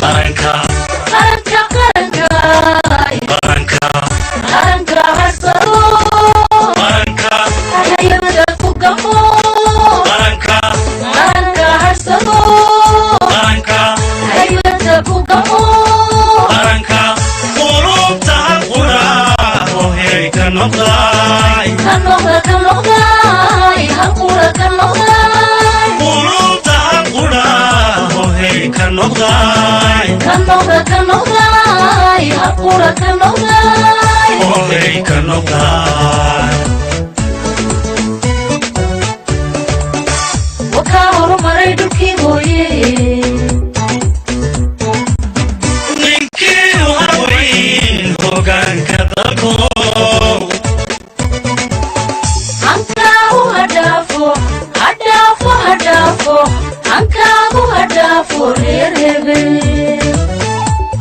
qaranka qaranka qaranka qaranka qaranka harsado qaranka hay'adda ku gamo qaranka qaranka harsado qaranka hay'adda ku gamo qaranka qulubta qura oo hey ka noqday كنوغاي هقولا كنوغاي qulubta qura oo hey ka noqday كنوغاي هقولا كنوغاي oo hey ka noqday وكاورو مريدوكي هويه ninkii u haweyn hoggaanka dalko hankaagu hadhaafo reer hebel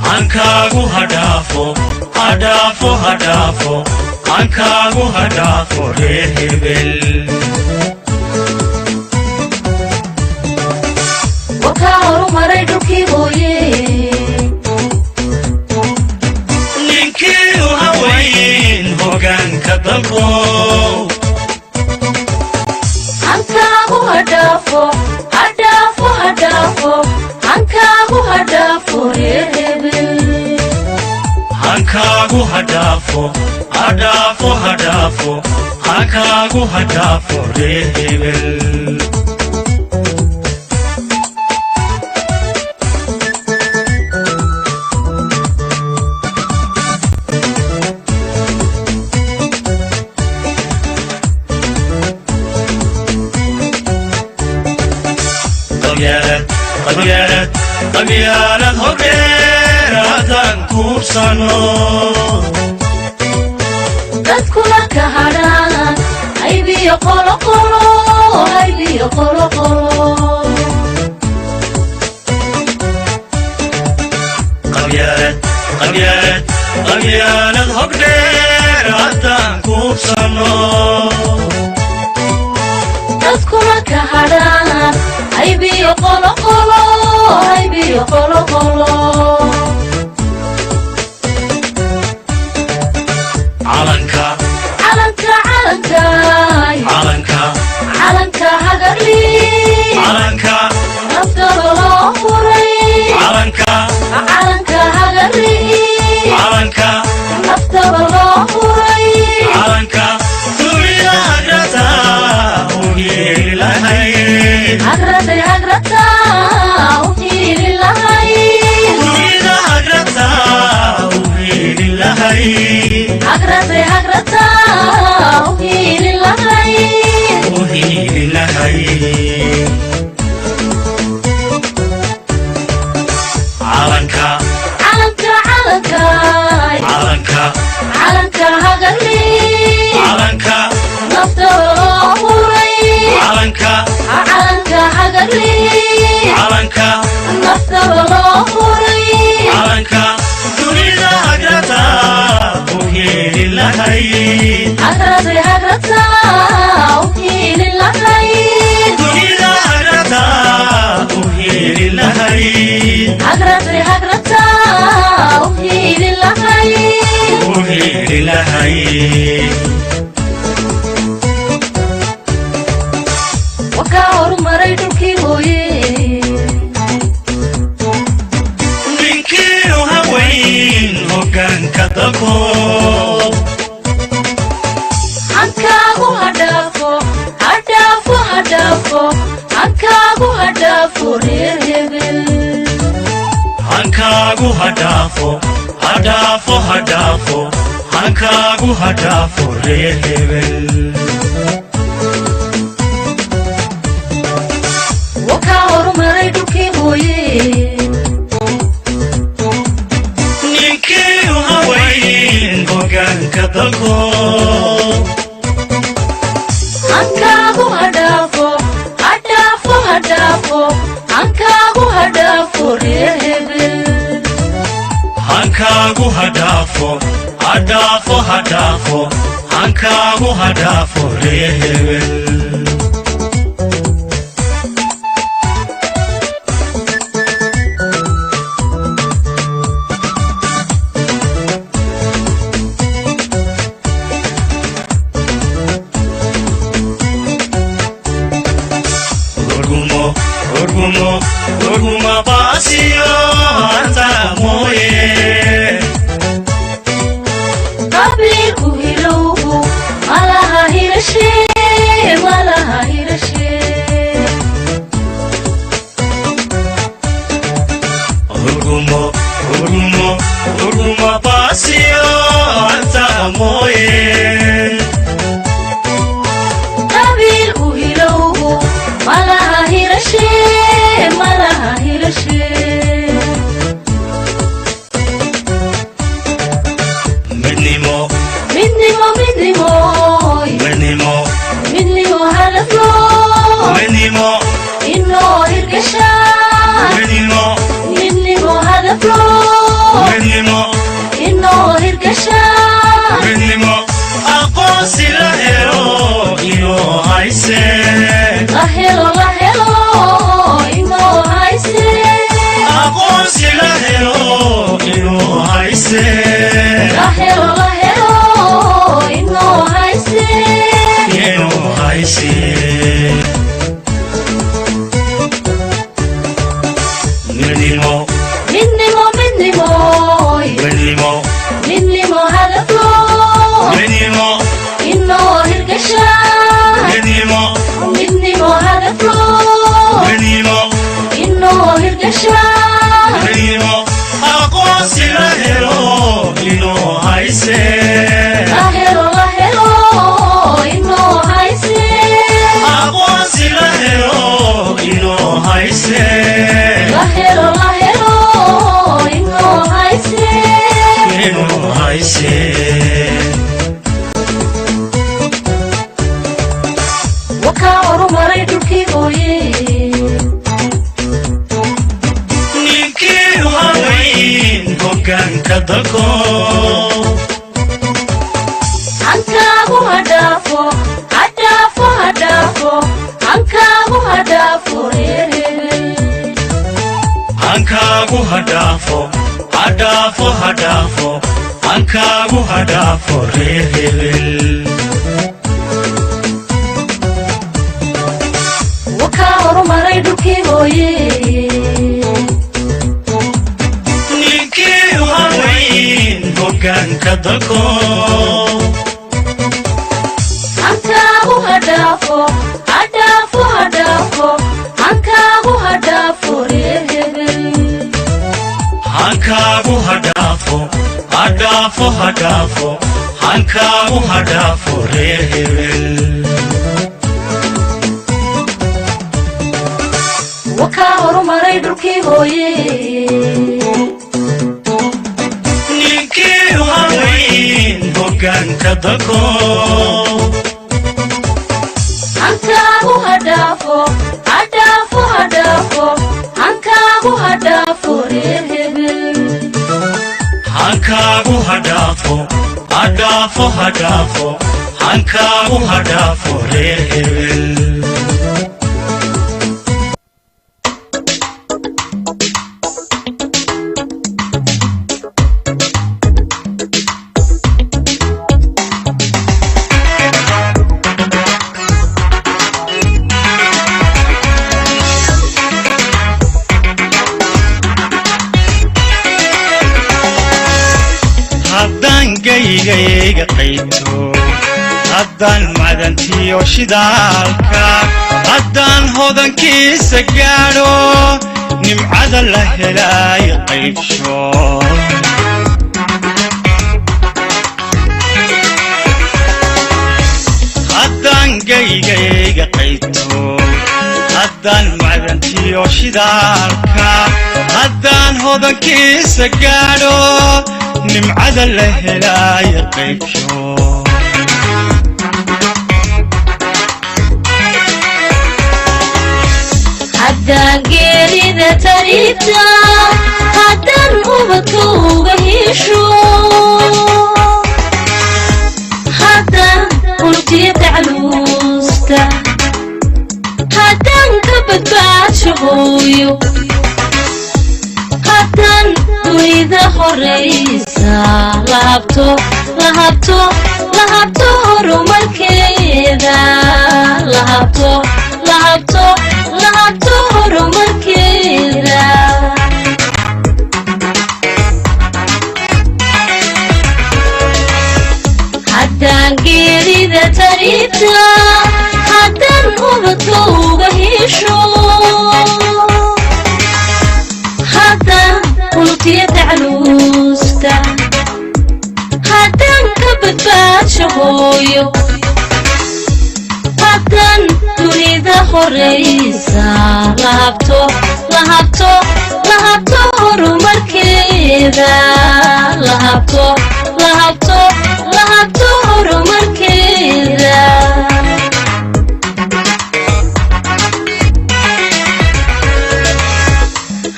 hankaagu hadhaafo hankaagu hadhaafo reer hebel wakaa horumaray dhulkii hooye ninkii u haweyn hoggaanka dalko hankaagu hadhaafo hankaagu hadhaafo reer hebel hankaagu hadhaafo hankaagu hadhaafo reer hebel qabyaalad hodheeraadaan kuubsano dadkuna ka hadhaan haybiyo qoloqolo qabyaalad hodheeraadaan kuubsano dadkuna ka hadhaan haybiyo qoloqolo calanka hagarli calanka naftaba loo furay calanka hagarli calanka naftaba loo furay calanka dunida agrata u yeeli lahayd agrata u hiili lahayd dunida agrata u yeeli lahayd agrata u hiili lahayd u yeeli lahayd calanka hagarli calanka naftaba loo furay calanka hagarli calanka naftaba loo furay calanka dunida agrata u yeeli lahayd agrata u hiili lahayd dunida agrata u yeeli lahayd agrata u hiili lahayd u yeeli lahayd wakaa horumaray dhulkii hooye ninkii u haweyn hoggaanka dalko hankaagu hadhaafo hankaagu hadhaafo reer hebel hankaagu hadhaafo hankaagu hadhaafo reer hebel wakaa horumaray dhulkii hooye ninkii u haweyn hoggaanka dalko hankaagu hadhaafo hankaagu hadhaafo reer hebel hankaagu hadhaafo hankaagu hadhaafo reer hebel ugumo basio antamoye qabiil u hilowgo malaha hirashe midnimo hadafo inoo hirgasha midnimo hadafo inoo hirgasha aqoonsi la helo inoo hayse la helo inoo hayse aqoonsi la helo inoo hayse la helo inoo hayse midnimo hadafo inoo hirgasha midnimo hadafo inoo hirgasha aqoonsi la helo inoo hayse la helo inoo hayse aqoonsi la helo inoo hayse la helo inoo hayse wakaa horumaray dhulkii hooye ninkii haweyn hoggaanka dalko hankaagu hadhaafo hankaagu hadhaafo reer hebel hankaagu hadhaafo hankaagu hadhaafo reer hebel wakaa horumaray dhulkii hooye ninkii haweyn hoggaanka dalko hankaagu hadhaafo hankaagu hadhaafo reer hebel hankaagu hadhaafo hankaagu hadhaafo reer hebel wakaa horumaray dhulkii hooye ninkii haweyn hoggaanka dalko hankaagu hadhaafo hankaagu hadhaafo reer hebel hankaagu hadhaafo hankaagu hadhaafo reer hebel haddaan gaygayga qayto haddaan madantiyo shidaalka haddaan hodankiisa gaadho nimcada la helay qaybsho haddaan gaygayga qayto haddaan madantiyo shidaalka haddaan hodankiisa gaadho nimcada la helay qaybsho haddaan geerida tariibta haddaan ubadka uga hesho haddaan ultiya tacluusta haddaan ka badbaadsho hooyo haddaan dunida horaysa lahabto horumarkeeda lahabto horumarkeeda haddaan geerida tariibta haddaan ubadka uga hesho haddaan دبتي تعلوستا هدان كبدبات شهويو هدان تريد حريسا لهبتو لهبتو لهبتو هرمركيدا لهبتو لهبتو لهبتو هرمركيدا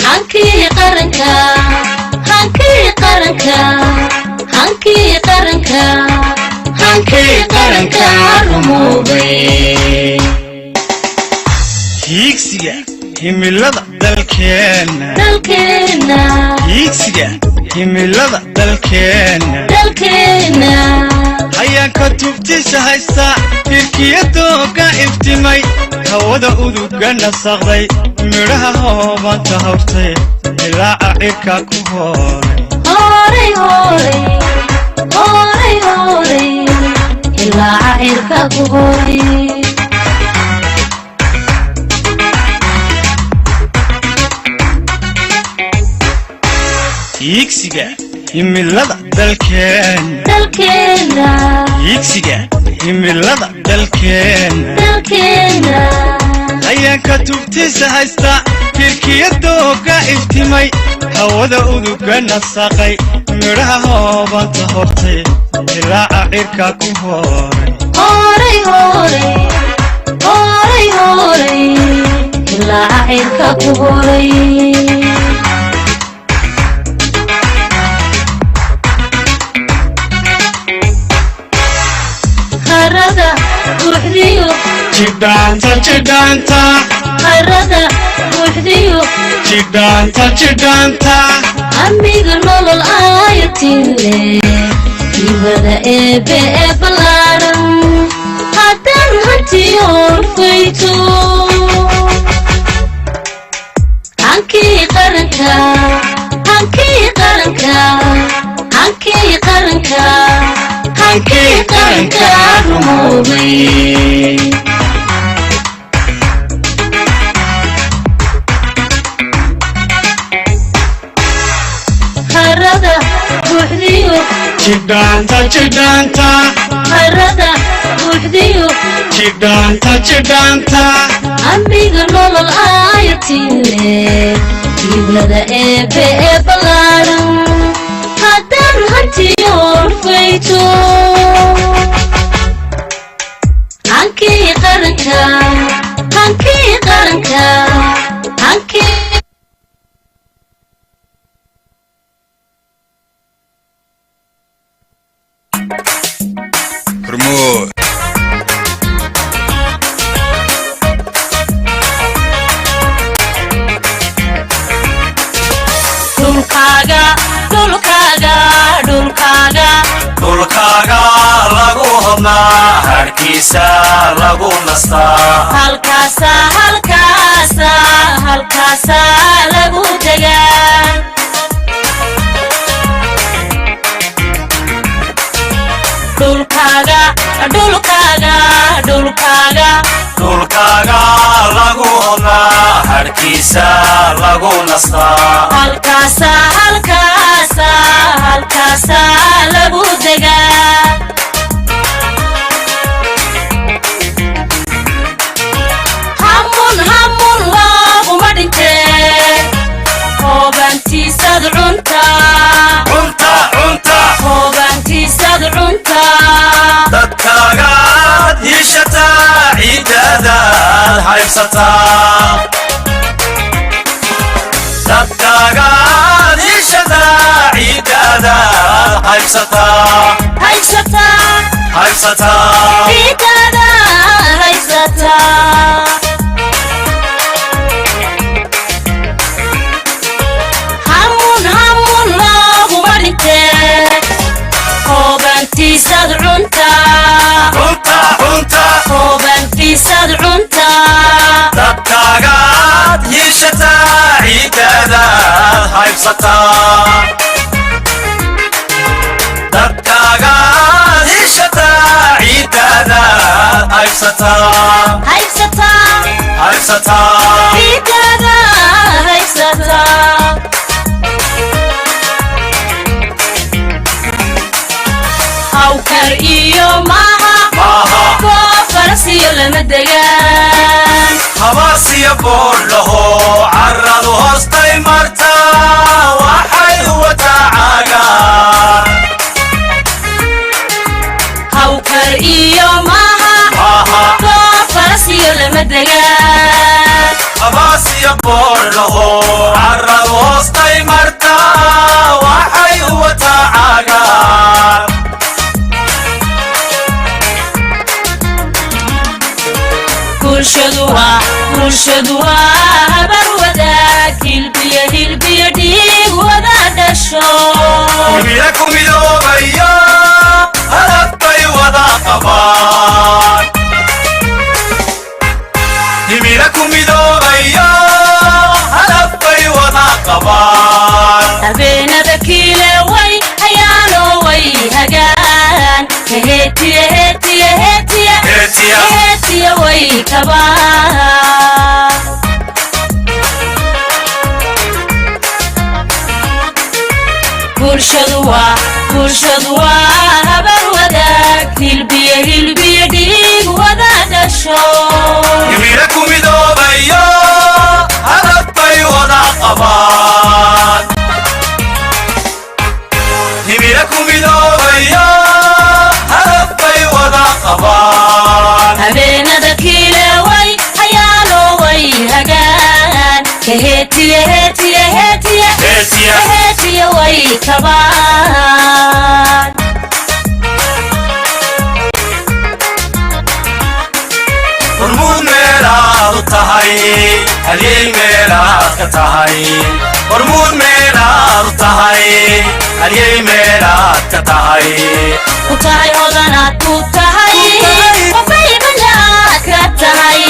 هانكي قرنكا هانكي قرنكا هانكي قرنكا هانكي قرنكا رموبي hiigsiga himilada dalkeena hiigsiga himilada dalkeena hayaanka tubtiisa haysta firkiyadooga iftimay hawada uduga nasaqday midhaha hoobanta hawrtay ilaaca cirka ku hooray هوري هوري إلا عيرك هوري hiigsiga himilada dalkeena hiigsiga himilada dalkeena hayaanka tubtiisa haysta firkiyadooga iftimay hawada uduga nasaqay midhaha hoobanta hortay ilaaca cirka ku hooray هوري هوري هوري هوري إلا عيرك هوري هردا وحديو jidhaanta هردا وحديو jidhaanta amiga nolol aayatile ibada ebe ebalaran hadan hantiyoon fayto hankii qaranka hankii qaranka hankii qaranka hankii qaranka rumoobay هردا وحديو jidhaanta هردا وحديو jidhaanta amiga nolol aayatile ibada ebe ebalaran hadan hantiyoon fayto hankii qaranka hankii qaranka hankii hormuud dhulkaaga dhulkaaga dhulkaaga dhulkaaga lagu hodnaa harkiisa lagu nastaa halkaasa halkaasa halkaasa lagu degaa dhulkaaga dhulkaaga dhulkaaga dhulkaaga lagu hodnaa harkiisa lagu nastaa halkaasa halkaasa halkaasa lagu degaa hamun hamun looguma dhintee hoobantiisad cunta hoobantiisad cunta dadkaagaad hiishataa ciiddaadaad haybsataa dadkaagaad hiishataa ciiddaadaad haybsataa ciidada haysataa hamun hamun looguma dhintee hoobantiisad cunta hoobantiisad cunta dadkaagaad hiishataa ciiddaadaad haybsataa dadkaagaad hiishataa ciiddaadaad haybsataa ciidada haysataa لما دقان خباسي بوله عرض هوستي مرتا وحي وتعاقا هاوكر إيو ماها فرسي لما دقان خباسي بوله عرض هوستي مرتا وحي وتعاقا bulshadu waa habar wadaag hilbiya dhiig wada dhasho himila ku midoobayo hadaf bay wada qabaan himila ku midoobayo hadaf bay wada qabaan habeenada kiile way hayaano way hagaan heetiya way kabaan bulshadu waa habar wadaag hilbiya dhiig wada dhasho himila ku midoobayo hadaf bay wada qabaan himila ku midoobayo hadaf bay wada qabaan habeenada kiile way hayaano way hagaan heetiya way kabaan hormuud meelaad u tahay halyey meelaad ka tahay hormuud meelaad u tahay halyey meelaad ka tahay ku tahay hodanaad ku tahay qofay banaad ka tahay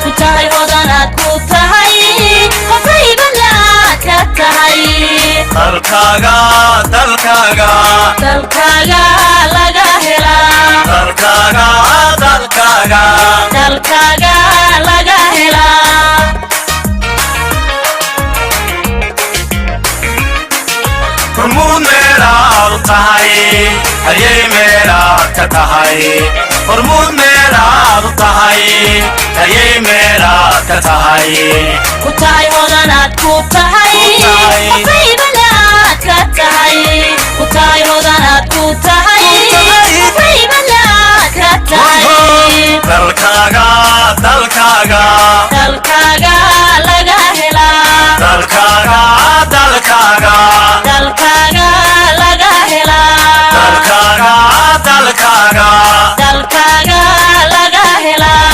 ku tahay hodanaad ku tahay qofay banaad ka tahay dalkaaga laga helaa dalkaaga laga helaa hormuud meelaad u tahay halyey meelaad ka tahay hormuud meelaad u tahay halyey meelaad ka tahay ku tahay hodanaad ku tahay qofay banaad ka tahay ku tahay hodanaad ku tahay qofay banaad ka tahay dalkaaga laga helaa dalkaaga laga helaa dalkaaga laga helaa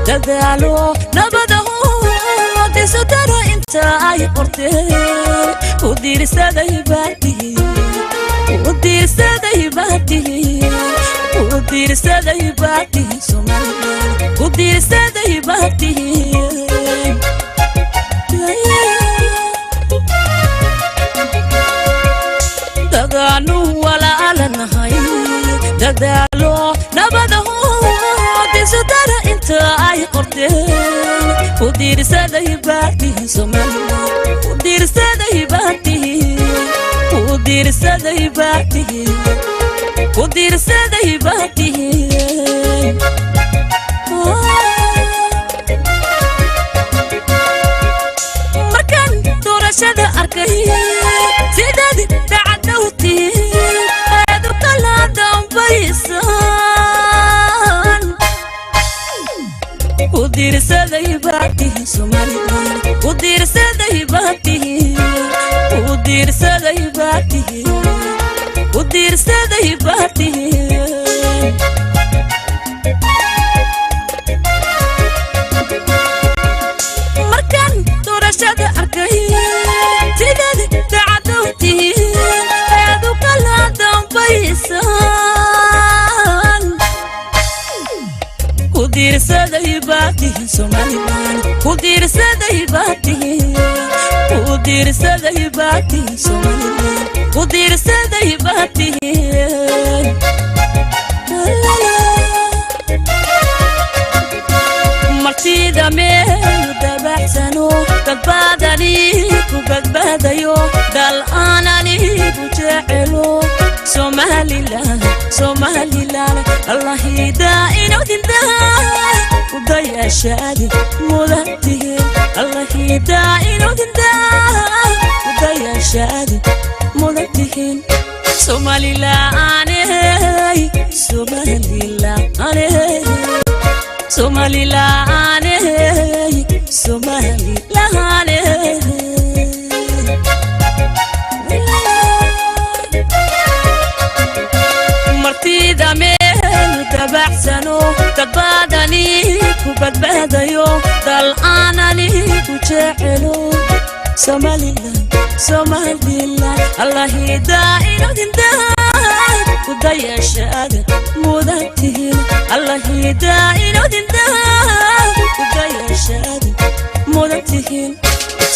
dadaalo nabadaho disatara inta ay qorteen u diirsaday baatihi Soomaaliland u diirsaday baatihi dadaanu wala alanahay dadaalo nabadaho disatara inta ay qorteen u diirsaday baatihi Soomaaliland u diirsaday baatihi markaan doorashada arkay sidaad dacadowtiin aad u kala dambaysan u diirsaday saday baatihi Somaliland ku diirsaday baatihi ku diirsaday baatihi ku diirsaday baatihi markan doorashada arkay sidad dacadowtihi ayadu kala dambaysan ku diirsaday baatihi Somaliland ku diirsaday baatihi ku diirsaday baatihi Somaliland ku diirsaday baatihi martida meel dabaxsano dadbaadani ku badbaadayo dal aanani ku jecelo Somaliland Somaliland Allah hidaa'ino dindaa udaya shaadi mudatihi Allah hidaa'ino dindaa udaya shaadi mudatihi Somaliland Somaliland Somaliland Somaliland martida meel dabaxsano dadbaadani ku badbaadayo dal aanani ku jecelo Somaliland Somaliland Allah hidaa'ino dindaa udaya shaadi mudatihi Allah hidaa'ino dindaa udaya shaadi mudatihi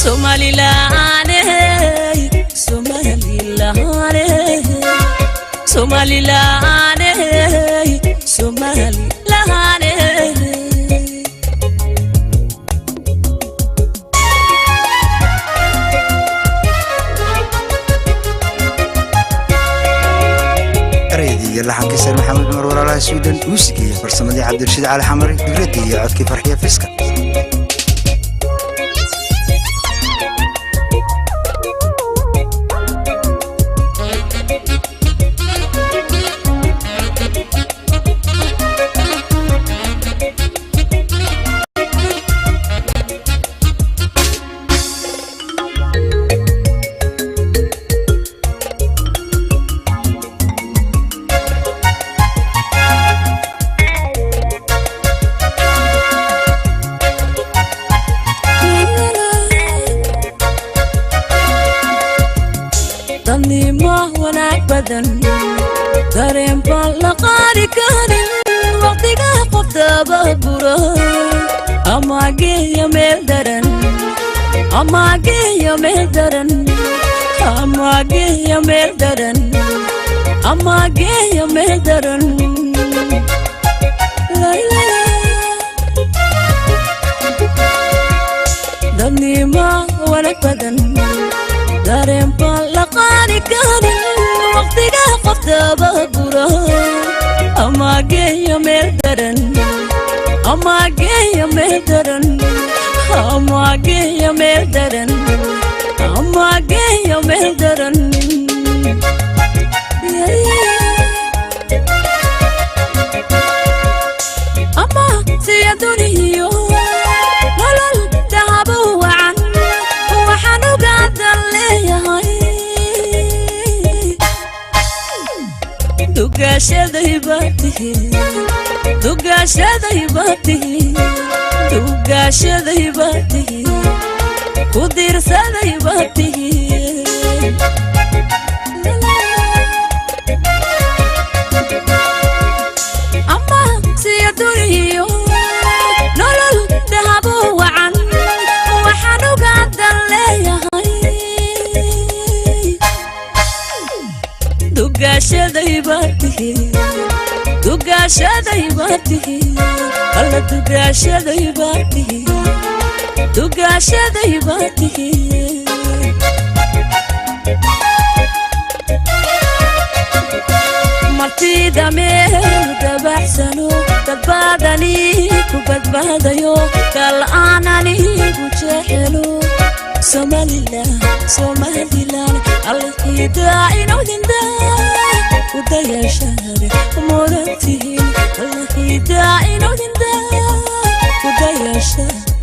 Somaliland Somaliland Somaliland Somaliland لحن كسر محمد مرور على السودان موسيقى برسمدي عبد الرشيد على حمري بردي عدكي فرحية فسكة dareen baan la qaadi karin waqtiga qofdaba buro ama geeyo meel daran ama geeyo meel daran ama geeyo meel daran ama geeyo meel daran dadnima wanaag badan dareen baan la qaadi karin waqtiga qofdaba buro ama geeyo meel daran ama geeyo meel daran ama geeyo meel daran ama geeyo meel daran ama siya duniyo nolol dahabo wacan waxaan ugaadan leeyahay dugashaday baatihi dugashaday baatihi dugashaday baatihi ku diirsaday baatihi ama siya duniyo nolol dahabo wacan waxaan ugaadan leeyahay dugashaday baatihi dugashaday baatihi alla dugashaday baatihi dugashaday baatihi martida meel dabaxsano dadbaadani ku badbaadayo dal aanani ku jecelo Somaliland Somaliland Allah hidaa'ino dindaa udaya shaadi mudatihi Allah hidaa'ino dindaa udaya shaadi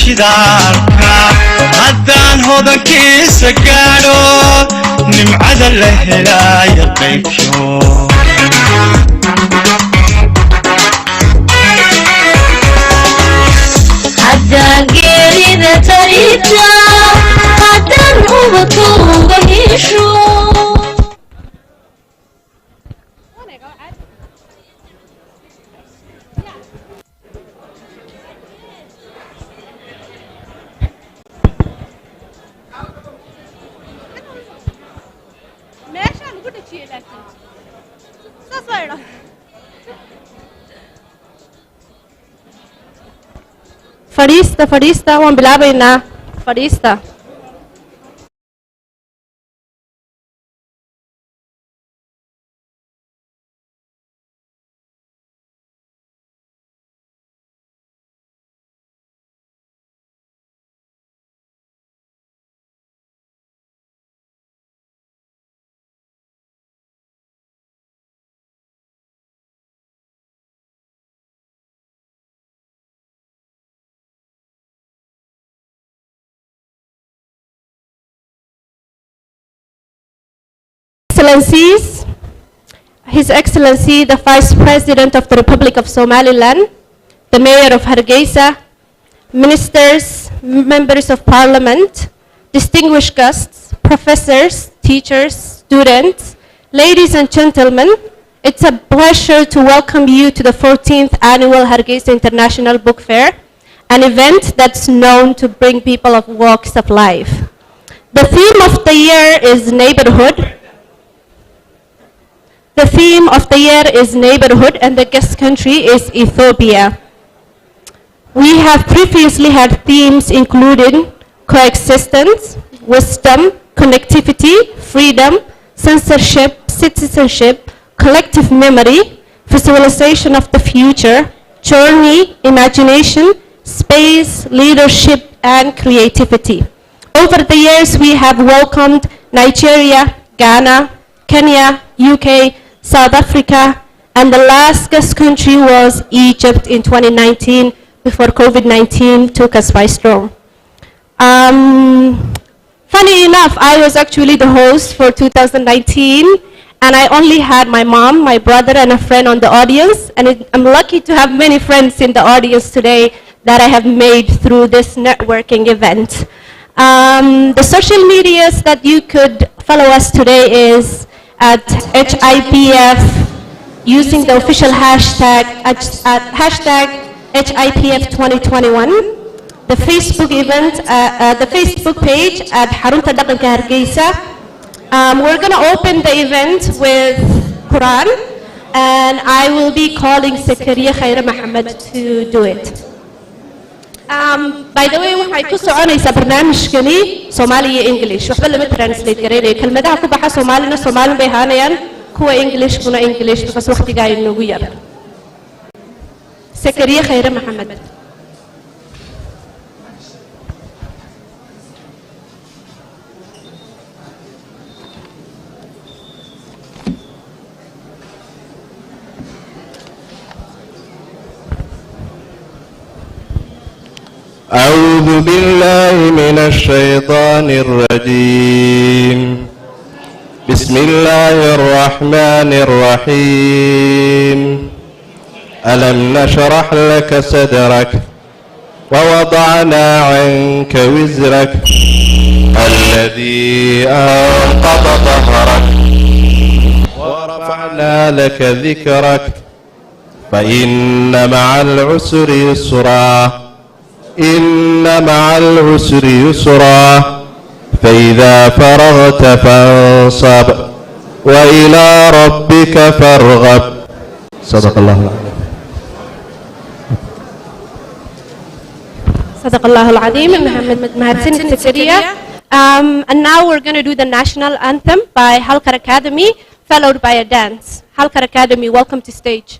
shidaalka haddaan hodankiisa gaadho nimcada la helaayo qaybsho haddaan geerida tarita haddaan ubadkooga hesho fadhiista waan bilaabaynaa fadhiista Excellencies, His Excellency the Vice President of the Republic of Somaliland, the Mayor of Hargeisa, Ministers, Members of Parliament, distinguished guests, professors, teachers, students, ladies and gentlemen, it's a pleasure to welcome you to the 14th Annual Hargeisa International Book Fair, an event that's known to bring people of walks of life. The theme of the year is neighborhood. The theme of the year is neighborhood, and the guest country is Ethiopia. We have previously had themes including coexistence, wisdom, connectivity, freedom, censorship, citizenship, collective memory, visualization of the future, journey, imagination, space, leadership, and creativity. Over the years, we have welcomed Nigeria, Ghana, Kenya, UK, South Africa, and the last guest country was Egypt in 2019 before COVID-19 took us by storm. Funny enough, I was actually the host for 2019, and I only had my mom, my brother, and a friend on the audience, and I'm lucky to have many friends in the audience today that I have made through this networking event. The social medias that you could follow us today is at HIPF, using the official hashtag at hashtag HIPF 2021. The Facebook event, the Facebook page at Harunta Dhaqanka Hargeisa. We're going to open the event with Quran, and I will be calling Zakaria Khaira Mohammed to do it. By the way, waxay ku soconaysaa barnaamijkani Soomaali iyo English. Waxba lama translate gareeyo. Kelmadaha ku baxa Soomaalina Soomaali bay ahaanayaan, kuwa English kuna English because waqtiga ay nagu yar. Zakaria Khaira Mohammed. أعوذ بالله من الشيطان الرجيم. بسم الله الرحمن الرحيم. ألم نشرح لك صدرك ووضعنا عنك وزرك الذي أنقض ظهرك ورفعنا لك ذكرك فإن مع العسر يسرا إن مع العسر يسرا فإذا فرغت فانصب وإلى ربك فارغب. صدق الله العظيم. صدق الله العظيم. Mahadsanid Zakaria. And now we're going to do the national anthem by Halkar Academy, followed by a dance. Halkar Academy, welcome to stage.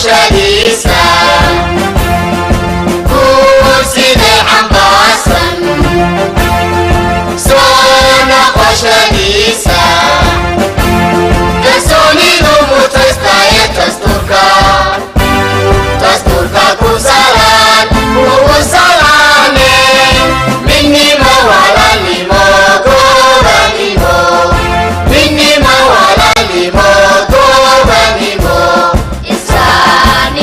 noqoshadiisa kursida xambaasan soo noqoshadiisa kalsoonidu mutaystaye dastuurka ku salaan ugu salaame midnimo walaalnimo gobanimo midnimo walaalnimo gobanimo isaan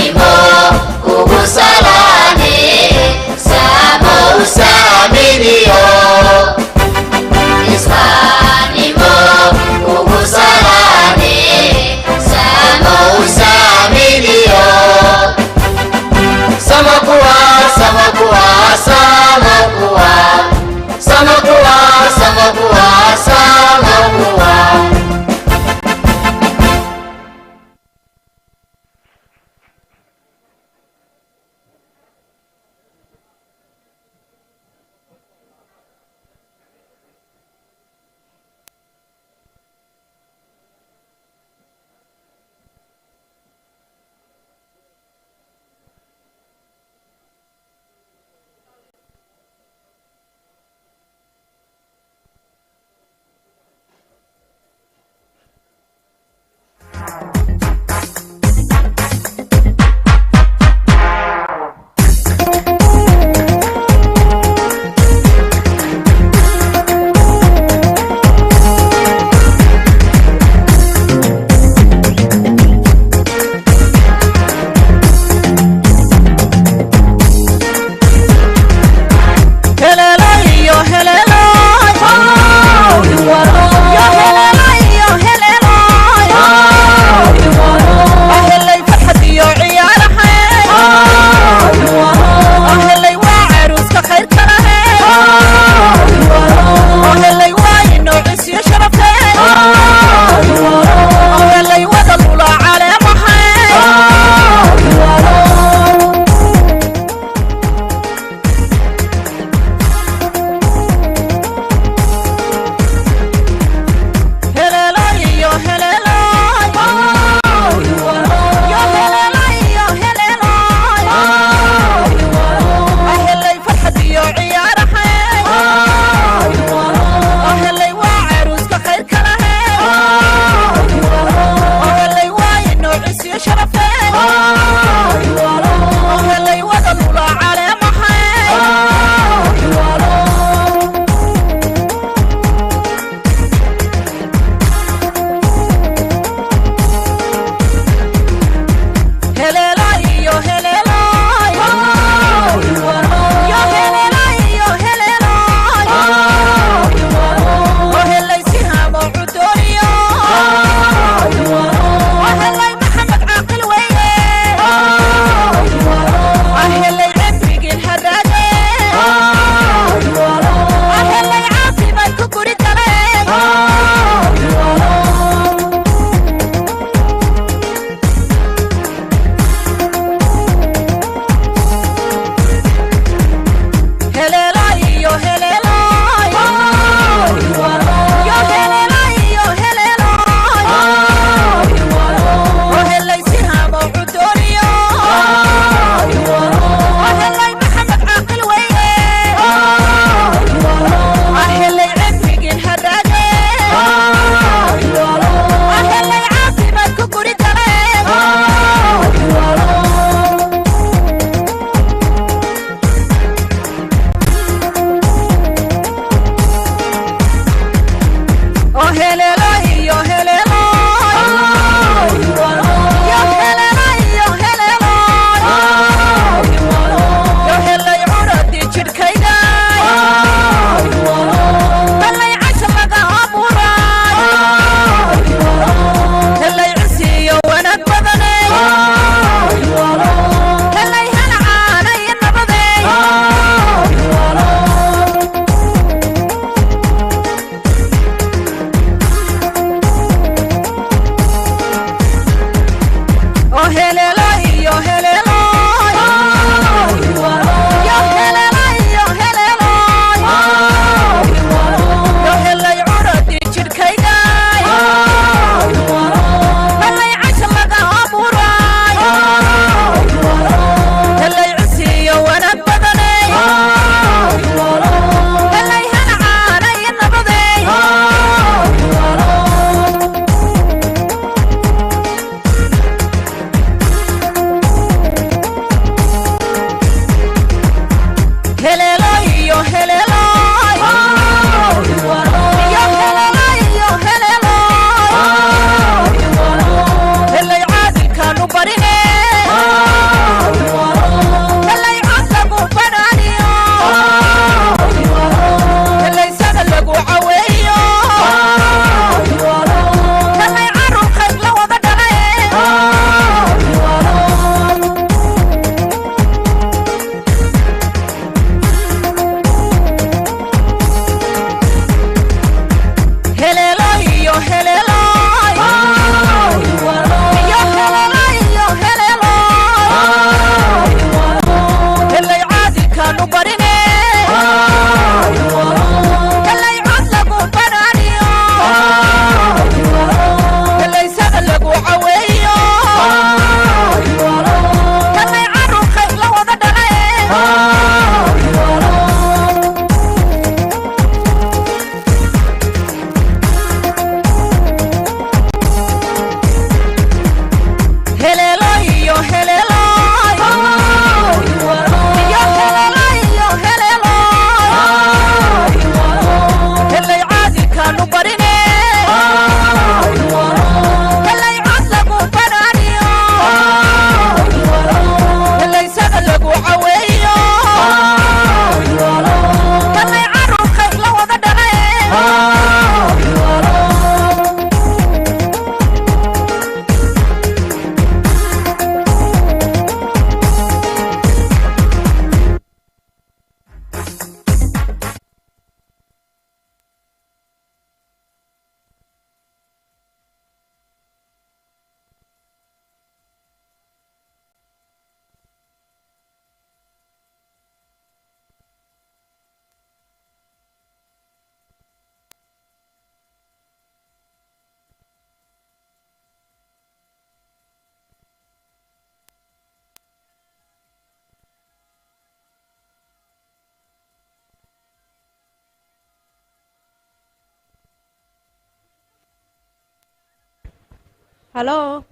Hello?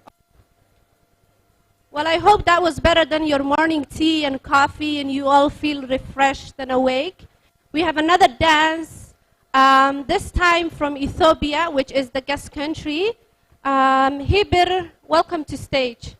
Well, I hope that was better than your morning tea and coffee and you all feel refreshed and awake. We have another dance, this time from Ethiopia, which is the guest country. Hibir, welcome to stage.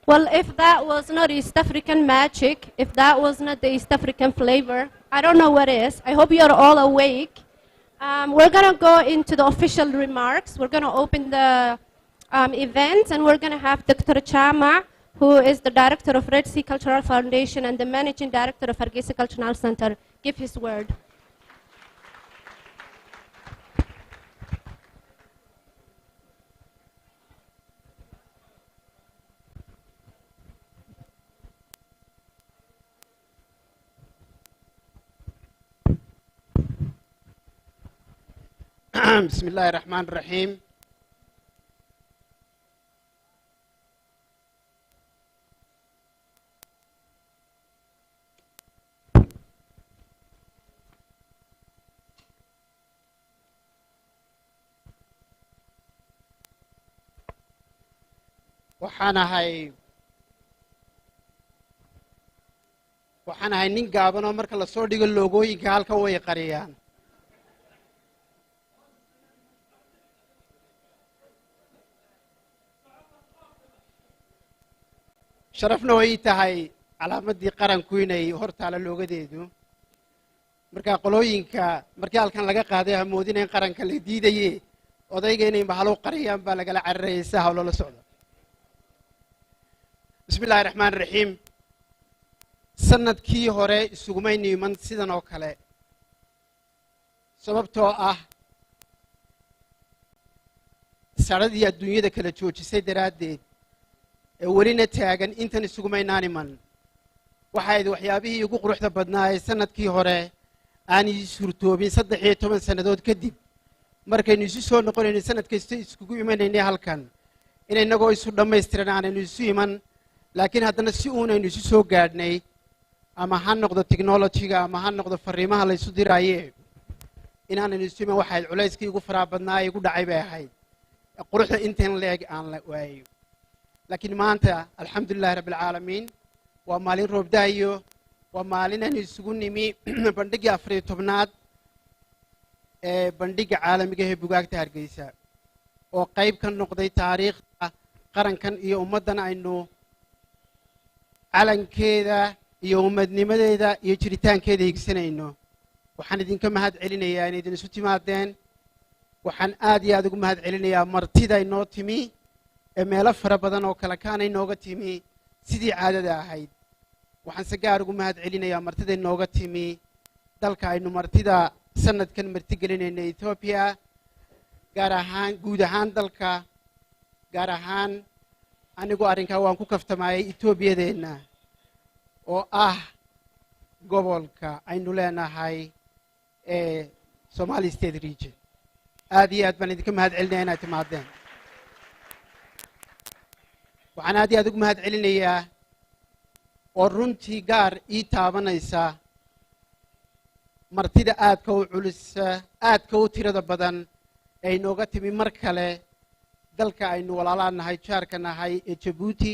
Well, if that was not East African magic, if that was not the East African flavor, I don't know what is. I hope you're all awake. We're going to go into the official remarks. We're going to open the event, and we're going to have Dr. Chama, who is the director of Red Sea Cultural Foundation and the managing director of Hargeisa Cultural Center, give his word. بسم الله الرحمن الرحيم. waxaan ahay nin gaaban oo marka la soo dhigo loogooyinka halka way qariyaan. sharafna way tahay calaamadii qaranku inay hortaala loogadeedu marka qolooyinka markii halkan laga qaaday hamoodina in qaranka la diidaye odayga inay mahalo qariyaan baa lagala cararaysaa hawlo la socdo. bismillaahi raxmaani raxiim. sanadkii hore isugumaynu iman sidan oo kale sababtoo ah saradii adduunyada kala joojisay daraaddeed ee welina taagan intan isugumaynaan iman. waxayd waxyaabihii ugu quruxda badnaa ee sanadkii hore aan suurtoobin 13 sannadood kadib markaynu isu soo noqonayno sanad kasta iskugu imanaynay halkan inagoo isu dhammaystiran aanaynu isu iman laakiin haddana si uunaynu isu soo gaadhnay ama ha noqdo technology-ga ama ha noqdo fariimaha la isu diraaye inaanaynu isu iman waxayd culayskii ugu faraha badnaa ee igu dhacay bay ahayd quruxda intan leeg aan la waayo. laakiin maanta alxamdulilahi rabbi alcaalamiin waa maalin roob da'ayo waa maalin aynu isugu nimi bandhigii 14aad ee bandhiga caalamiga ee bugaagta Hargeysa oo qayb ka noqday taariikhda qarankan iyo ummaddan aynu calankeeda iyo ummadnimadeeda iyo jiritaankeeda higsanayno. waxaan idinka mahad celinayaa inay idin isu timaadeen. waxaan aad iyo aad ugu mahad celinayaa martida inoo timi ee meelo fara badan oo kale kaana inooga timi sidii caadada ahayd. waxaan si gaar ugu mahad celinayaa martida inooga timi dalka aynu martida sanadkan martigelinayna Ethiopia, gaar ahaan guud ahaan dalka, gaar ahaan anigu arrinkaa waan ku kaftamayay Ethiopiadeena oo ah gobolka aynu leenahay ee Somali State Region. aad iyo aad baan idinka mahad celinayaa inaad timaadeen. waxaan aad iyo aad ugu mahad celinayaa oo runtii gaar ii taabanaysa martida aadka u culus aadka u tirada badan ee inooga timi mar kale dalka aynu walaalaan nahay jaarka nahay ee Djibouti.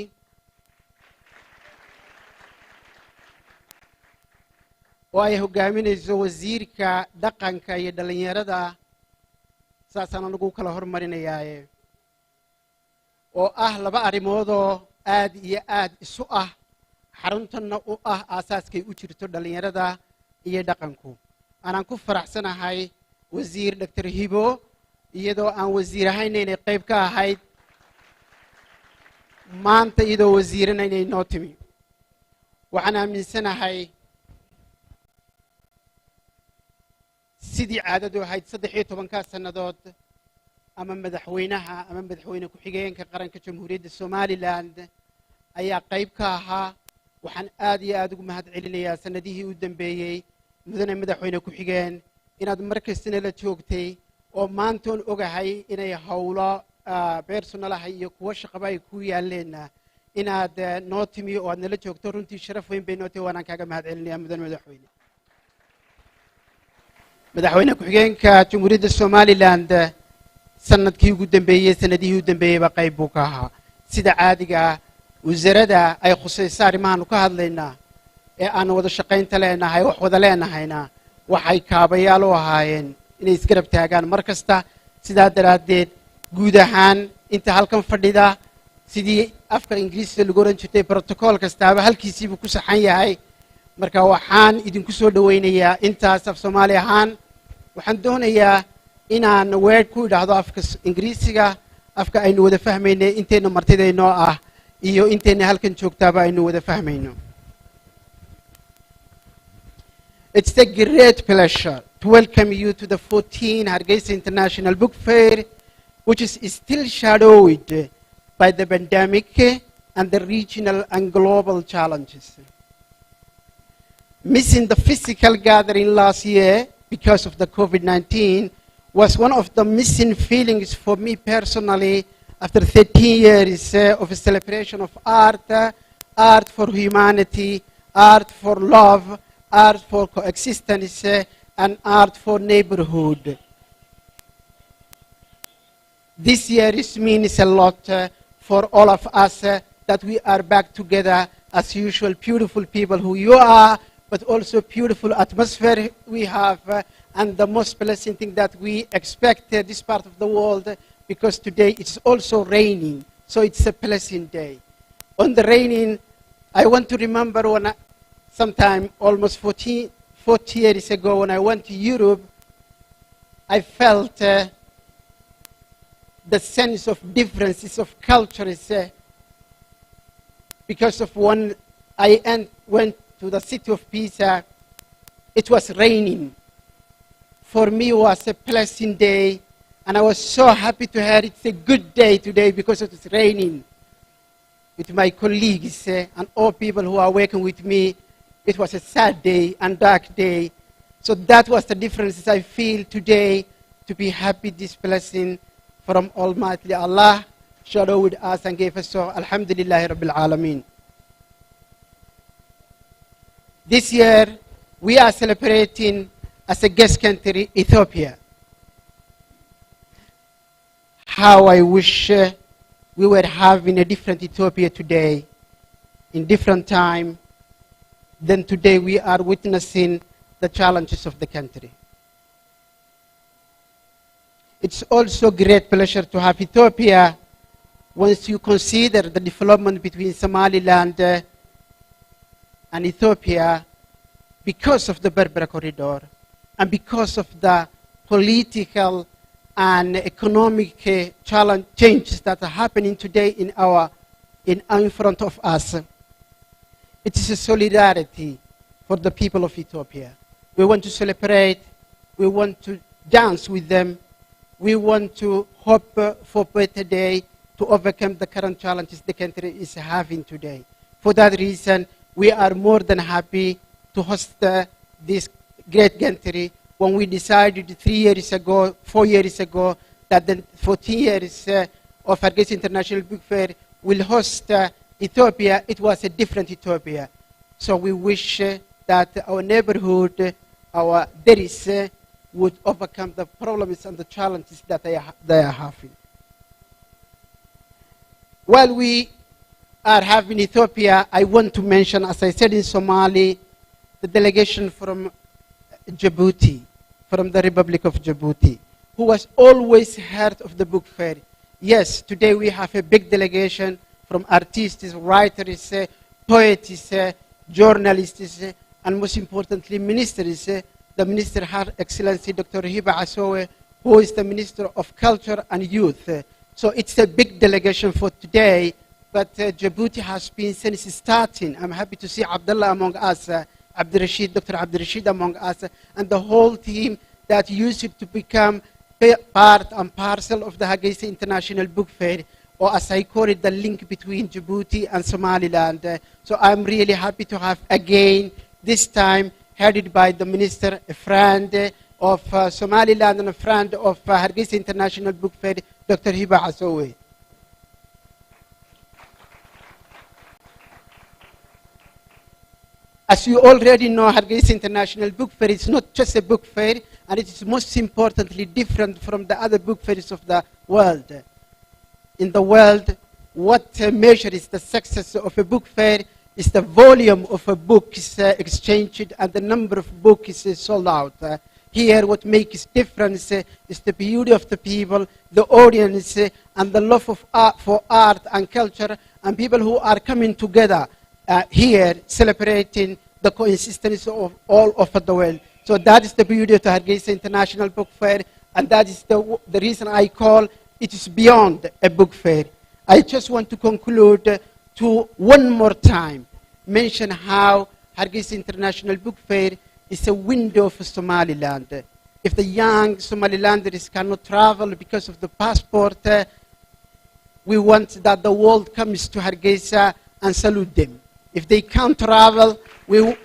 oo ay hogaaminayso wasiirka dhaqanka iyo dhalinyarada saasaan anigu kala hormarinayaaye oo ah laba arrimoodoo aad iyo aad isu ah xaruntanna u ah aasaaskay u jirto dhalinyarada iyo dhaqanku. aanaan ku faraxsanahay wasiir Dr. Hibo iyadoo aan wasiir ahayn inay qayb ka ahayd maanta iyadoo wasiirana inay noo timi. waxaan aaminsanahay sidii caadadu ahayd 13 sannadood ama madaxweynaha ama madaxweyne ku-xigeenka qaranka jamhuuriyadda Somaliland ayaa qayb ka ahaa. waxaan aad iyo aad ugu mahad celinayaa sanadihii u dambeeyey mudane madaxweyne ku-xigeen inaad markastana la joogtay oo maantoon ogahay inay howlo personalaha iyo kuwa shaqaba ay ku yaaleen inaad noo timi oo aad nala joogto. runtii sharaf weyn bay noo tahay waanaan kaaga mahad celinayaa mudane madaxweyne. madaxweyne ku-xigeenka jamhuuriyadda Somaliland sanadkii ugu dambeeyey sanadihii u dambeeyeyba qayb buu ka ahaa. sida caadiga wasaaradda ay khusayso arrimahaanu ka hadlaynaa ee aan wada shaqaynta leenahay wax wada leenahayna waxay kaabayaal u ahaayeen inay isgarab taagaan mar kasta. sidaa daraaddeed guud ahaan inta halkan fadhida sidii afka ingiriisiga lagu oran jirtay protocol kastaaba halkiisiibuu ku saxan yahay marka waxaan idinku soo dhawaynayaa intaas af soomaali ahaan waxaan doonayaa inaan weedh ku idhaahdo afka ingiriisiga afka aynu wada fahmaynay inteenna martidaynoo ah iyo inteenna halkan joogtaaba aynu wada fahmayno. It's a great pleasure to welcome you to the 14th Hargeisa International Book Fair, which is still shadowed by the pandemic and the regional and global challenges. Missing the physical gathering last year because of the COVID-19 was one of the missing feelings for me personally after 13 years of a celebration of art, art for humanity, art for love, art for coexistence, and art for neighborhood. This year means a lot for all of us that we are back together as usual, beautiful people who you are, but also beautiful atmosphere we have, and the most pleasant thing that we expect this part of the world, because today it's also raining, so it's a pleasant day. On the raining, I want to remember when sometime almost 40 years ago when I went to Europe, I felt the sense of differences of cultures because of when I went to the city of Pisa, it was raining. For me, it was a pleasant day, and I was so happy to hear it's a good day today because it was raining. With my colleagues and all people who are working with me, it was a sad day and dark day. So that was the difference I feel today, to be happy this blessing from Almighty Allah shadowed with us and gave us so. Alhamdulillah Rabbil Alameen. This year, we are celebrating as a guest country, Ethiopia. How I wish we were having a different Ethiopia today, in different time, than today we are witnessing the challenges of the country. It's also a great pleasure to have Ethiopia once you consider the development between Somaliland and Ethiopia because of the Berbera Corridor and because of the political and economic changes that are happening today in front of us. It is a solidarity for the people of Ethiopia. We want to celebrate, we want to dance with them, we want to hope for a better day to overcome the current challenges the country is having today. For that reason, we are more than happy to host this great country when we decided 3 years ago, 4 years ago, that the 14 years of Hargeisa International Book Fair will host Ethiopia. It was a different Ethiopia. So we wish that our neighborhood, our deris, would overcome the problems and the challenges that they are having. While we are having Ethiopia, I want to mention, as I said in Somali, the delegation from Djibouti, from the Republic of Djibouti, who was always heard of the book fair. Yes, today we have a big delegation from artists, writers, poets, journalists, and most importantly, ministers. The Minister, Her Excellency Dr. Hiba Asowe, who is the Minister of Culture and Youth. So it's a big delegation for today, but Djibouti has been since starting. I'm happy to see Abdullah among us, Dr. Abdirashid among us, and the whole team that used to become part and parcel of the Hargeisa International Book Fair, or as I call it, the link between Djibouti and Somaliland. So I'm really happy to have again, this time, headed by the Minister, a friend of Somaliland and a friend of Hargeisa International Book Fair, Dr. Hiba Asowe. As you already know, Hargeisa International Book Fair is not just a book fair, and it is most importantly different from the other book fairs of the world. In the world, what measures the success of a book fair is the volume of a book exchanged and the number of books sold out. Here, what makes difference is the beauty of the people, the audience, and the love of art, for art and culture, and people who are coming together here celebrating the coexistence of all over the world. So that is the beauty of the Hargeisa International Book Fair, and that is the reason I call it is beyond a book fair. I just want to conclude to one more time mention how Hargeisa International Book Fair is a window for Somaliland. If the young Somalilanders cannot travel because of the passport, we want that the world comes to Hargeisa and salute them. If they can't travel, we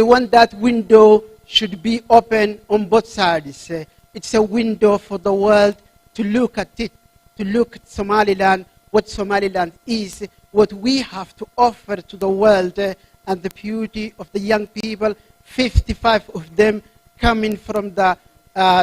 want that window should be open on both sides. It's a window for the world to look at it, to look at Somaliland, what Somaliland is, what we have to offer to the world, and the beauty of the young people, 55 of them coming from the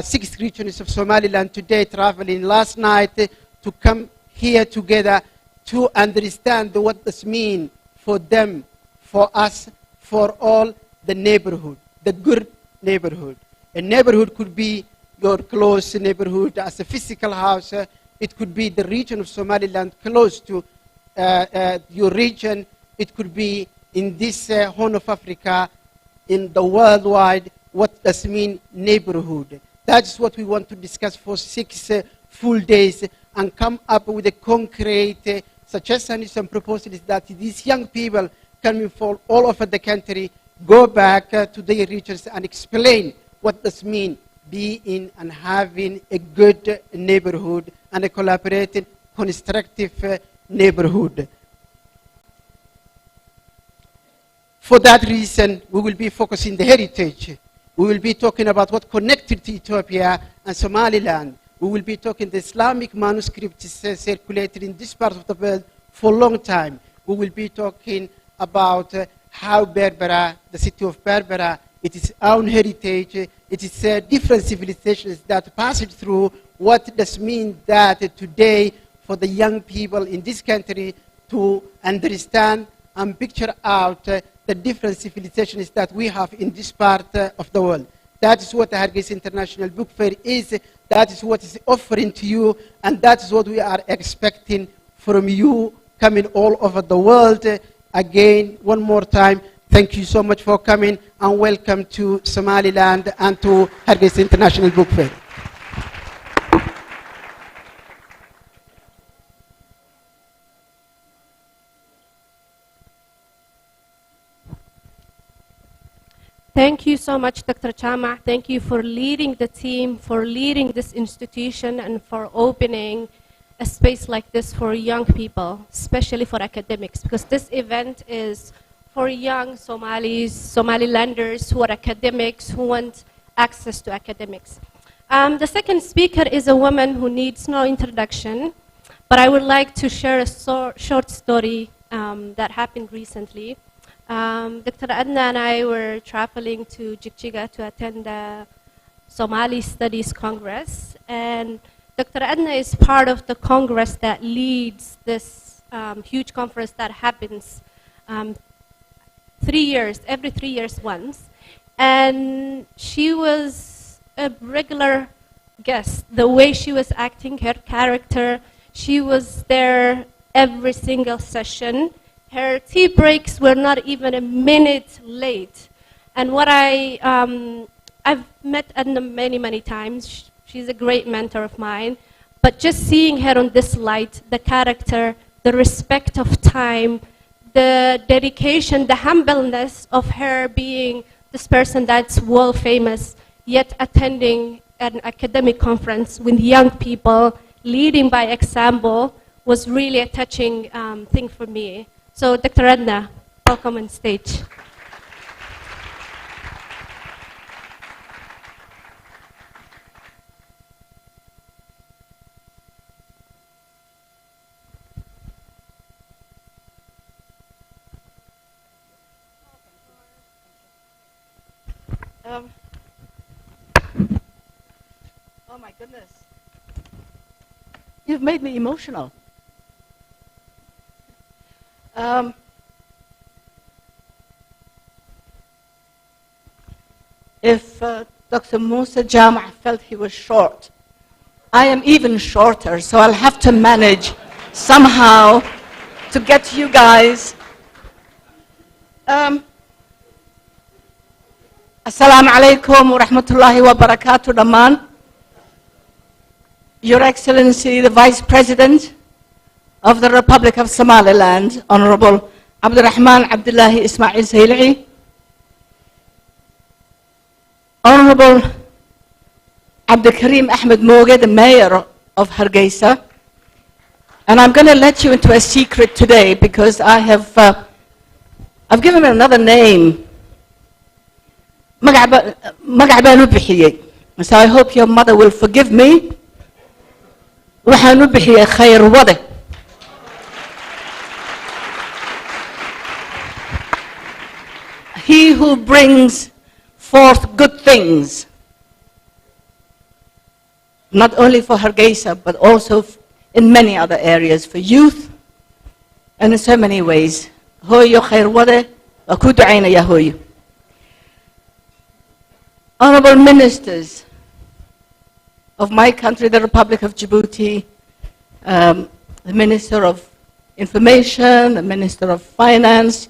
6 regions of Somaliland today, traveling last night to come here together to understand what this means for them, for us, for all the neighborhood, the good neighborhood. A neighborhood could be your close neighborhood as a physical house. It could be the region of Somaliland close to your region. It could be in this Horn of Africa, in the worldwide, what does mean neighborhood. That's what we want to discuss for 6 full days and come up with a concrete suggestions and proposals that these young people coming from all over the country go back to their regions and explain what does mean being and having a good neighborhood and a collaborative, constructive neighborhood. For that reason, we will be focusing the heritage. We will be talking about what connected to Ethiopia and Somaliland. We will be talking the Islamic manuscripts circulated in this part of the world for a long time. We will be talking about how Berbera, the city of Berbera, it is own heritage. It is different civilizations that passed through. What does mean that today for the young people in this country to understand and picture out the different civilizations that we have in this part of the world. That is what the Hargeisa International Book Fair is. That is what is offering to you, and that is what we are expecting from you coming all over the world. Again, one more time, thank you so much for coming, and welcome to Somaliland and to Hargeisa International Book Fair. Thank you so much, Dr. Chama. Thank you for leading the team, for leading this institution, and for opening a space like this for young people, especially for academics, because this event is for young Somalis, Somalilanders who are academics, who want access to academics. The second speaker is a woman who needs no introduction, but I would like to share a short story that happened recently. Dr. Adna and I were traveling to Jigjiga to attend the Somali Studies Congress, and Dr. Adna is part of the Congress that leads this huge conference that happens every 3 years once. And she was a regular guest. The way she was acting, her character, she was there every single session. Her tea breaks were not even a minute late. And what I've met Edna many, many times. She's a great mentor of mine. But just seeing her on this light, the character, the respect of time, the dedication, the humbleness of her being this person that's world famous, yet attending an academic conference with young people, leading by example, was really a touching thing for me. So Dr. Edna, welcome on stage. Oh my goodness. You've made me emotional. If Dr. Musa Jama felt he was short, I am even shorter, so I'll have to manage somehow to get to you guys. Assalamu alaikum wa rahmatullahi wa barakatuh Daman. Your Excellency, the Vice President of the Republic of Somaliland, Honorable Abdurrahman Abdullahi Ismail Sail'i, Honorable Abdulkarim Ahmed Moge, the Mayor of Hargeisa. And I'm going to let you into a secret today because I've given him another name. Magacbaan u bixiyey. So I hope your mother will forgive me. Waxaan u bixiyey khayr wade. He who brings forth good things, not only for Hargeisa, but also in many other areas, for youth, and in so many ways. Hoyo khair wade, wa ku ducaynaya hoyo. Honorable Ministers of my country, the Republic of Djibouti, the Minister of Information, the Minister of Finance,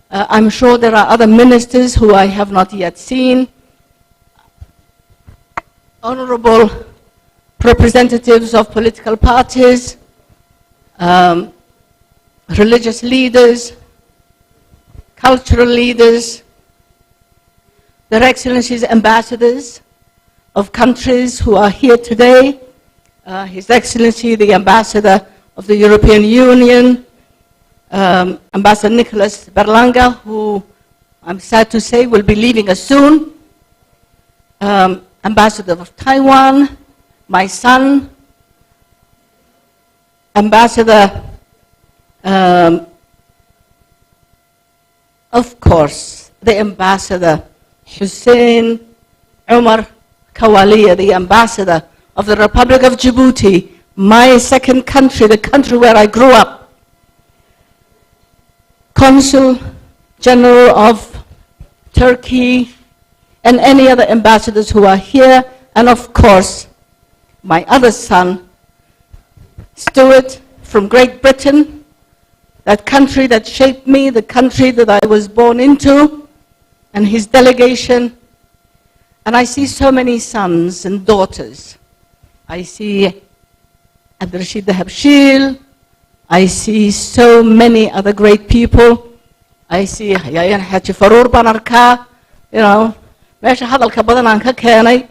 I'm sure there are other ministers who I have not yet seen. Honorable representatives of political parties, religious leaders, cultural leaders, Their Excellencies ambassadors of countries who are here today, His Excellency the Ambassador of the European Union, Ambassador Nicholas Berlanga, who I'm sad to say will be leaving us soon, Ambassador of Taiwan, my son, Ambassador, of course, the Ambassador Hussein Umar Kawalia, the Ambassador of the Republic of Djibouti, my second country, the country where I grew up, Consul General of Turkey, and any other ambassadors who are here, and of course, my other son, Stuart from Great Britain, that country that shaped me, the country that I was born into, and his delegation. And I see so many sons and daughters. I see Abdurrashid Dahabshil, I see so many other great people. I see Yayan Haji Farour Banarka, you know, meesha hadalka badan aan ka keenay.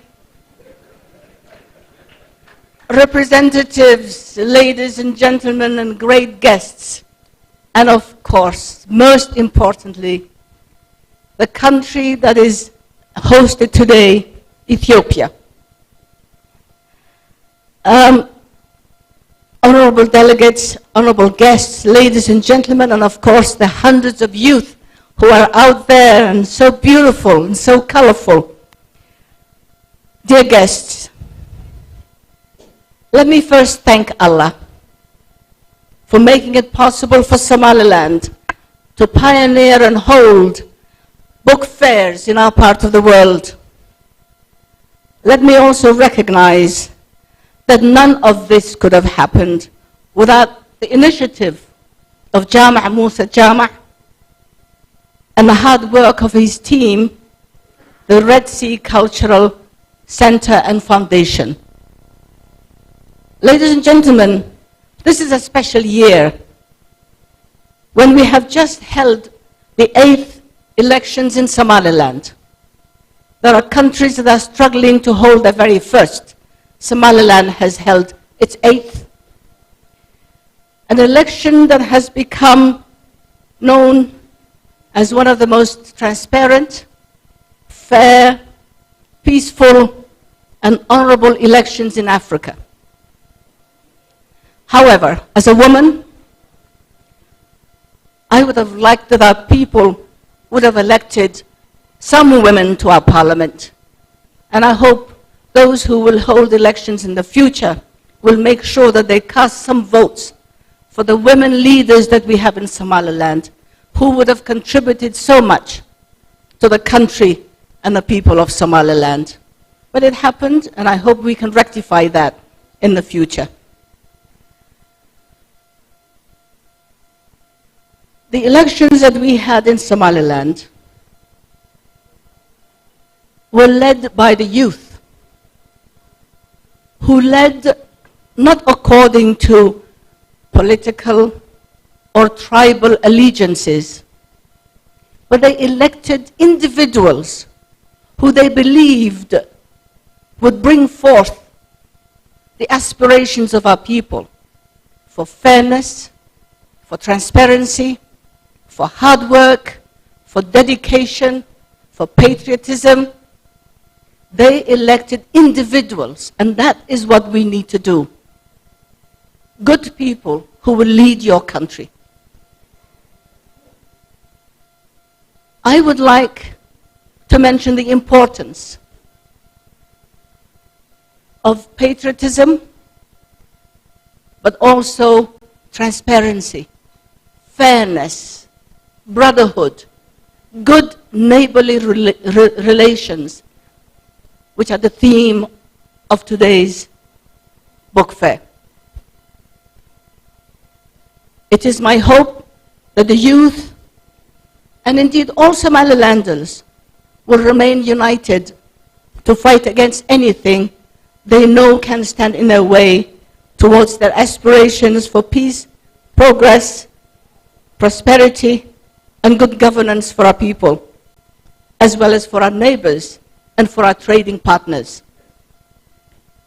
Representatives, ladies and gentlemen, and great guests. And of course, most importantly, the country that is hosted today, Ethiopia. Honorable delegates, honorable guests, ladies and gentlemen, and of course the hundreds of youth who are out there and so beautiful and so colorful. Dear guests, let me first thank Allah for making it possible for Somaliland to pioneer and hold book fairs in our part of the world. Let me also recognize that none of this could have happened without the initiative of Jama' Musa Jama' and the hard work of his team, the Red Sea Cultural Center and Foundation. Ladies and gentlemen, this is a special year when we have just held the 8th elections in Somaliland. There are countries that are struggling to hold their very first. Somaliland has held its 8th. An election that has become known as one of the most transparent, fair, peaceful, and honorable elections in Africa. However, as a woman, I would have liked that our people would have elected some women to our parliament. And I hope those who will hold elections in the future will make sure that they cast some votes for the women leaders that we have in Somaliland, who would have contributed so much to the country and the people of Somaliland. But it happened, and I hope we can rectify that in the future. The elections that we had in Somaliland were led by the youth, who led not according to political or tribal allegiances, but they elected individuals who they believed would bring forth the aspirations of our people for fairness, for transparency, for hard work, for dedication, for patriotism. They elected individuals, and that is what we need to do. Good people who will lead your country. I would like to mention the importance of patriotism, but also transparency, fairness, brotherhood, good neighborly relations, which are the theme of today's book fair. It is my hope that the youth, and indeed all Somalilanders, will remain united to fight against anything they know can stand in their way towards their aspirations for peace, progress, prosperity, and good governance for our people, as well as for our neighbors and for our trading partners.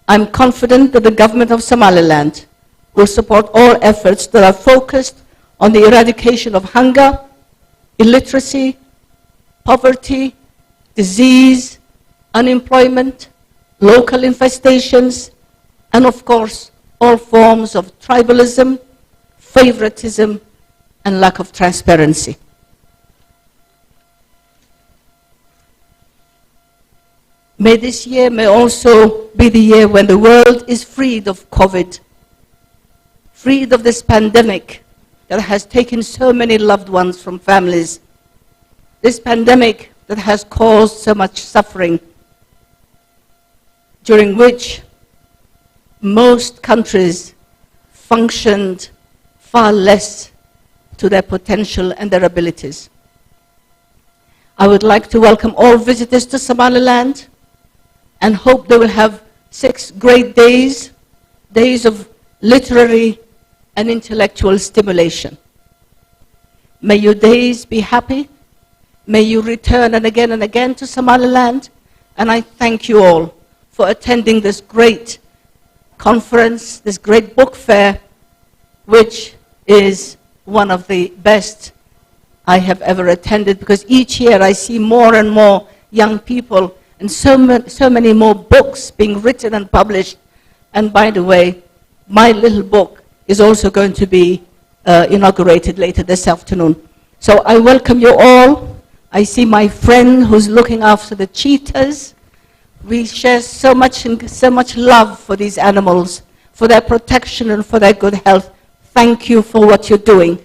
I'm confident that the government of Somaliland will support all efforts that are focused on the eradication of hunger, illiteracy, poverty, disease, unemployment, local infestations, and of course, all forms of tribalism, favoritism, and lack of transparency. May this year may also be the year when the world is freed of COVID, freed of this pandemic that has taken so many loved ones from families, this pandemic that has caused so much suffering, during which most countries functioned far less to their potential and their abilities. I would like to welcome all visitors to Somaliland and hope they will have 6 great days, days of literary and intellectual stimulation. May your days be happy. May you return and again to Somaliland. And I thank you all for attending this great conference, this great book fair, which is one of the best I have ever attended, because each year I see more and more young people and so many more books being written and published. And by the way, my little book is also going to be inaugurated later this afternoon. So I welcome you all. I see my friend who's looking after the cheetahs. We share so much love for these animals, for their protection and for their good health. Thank you for what you're doing.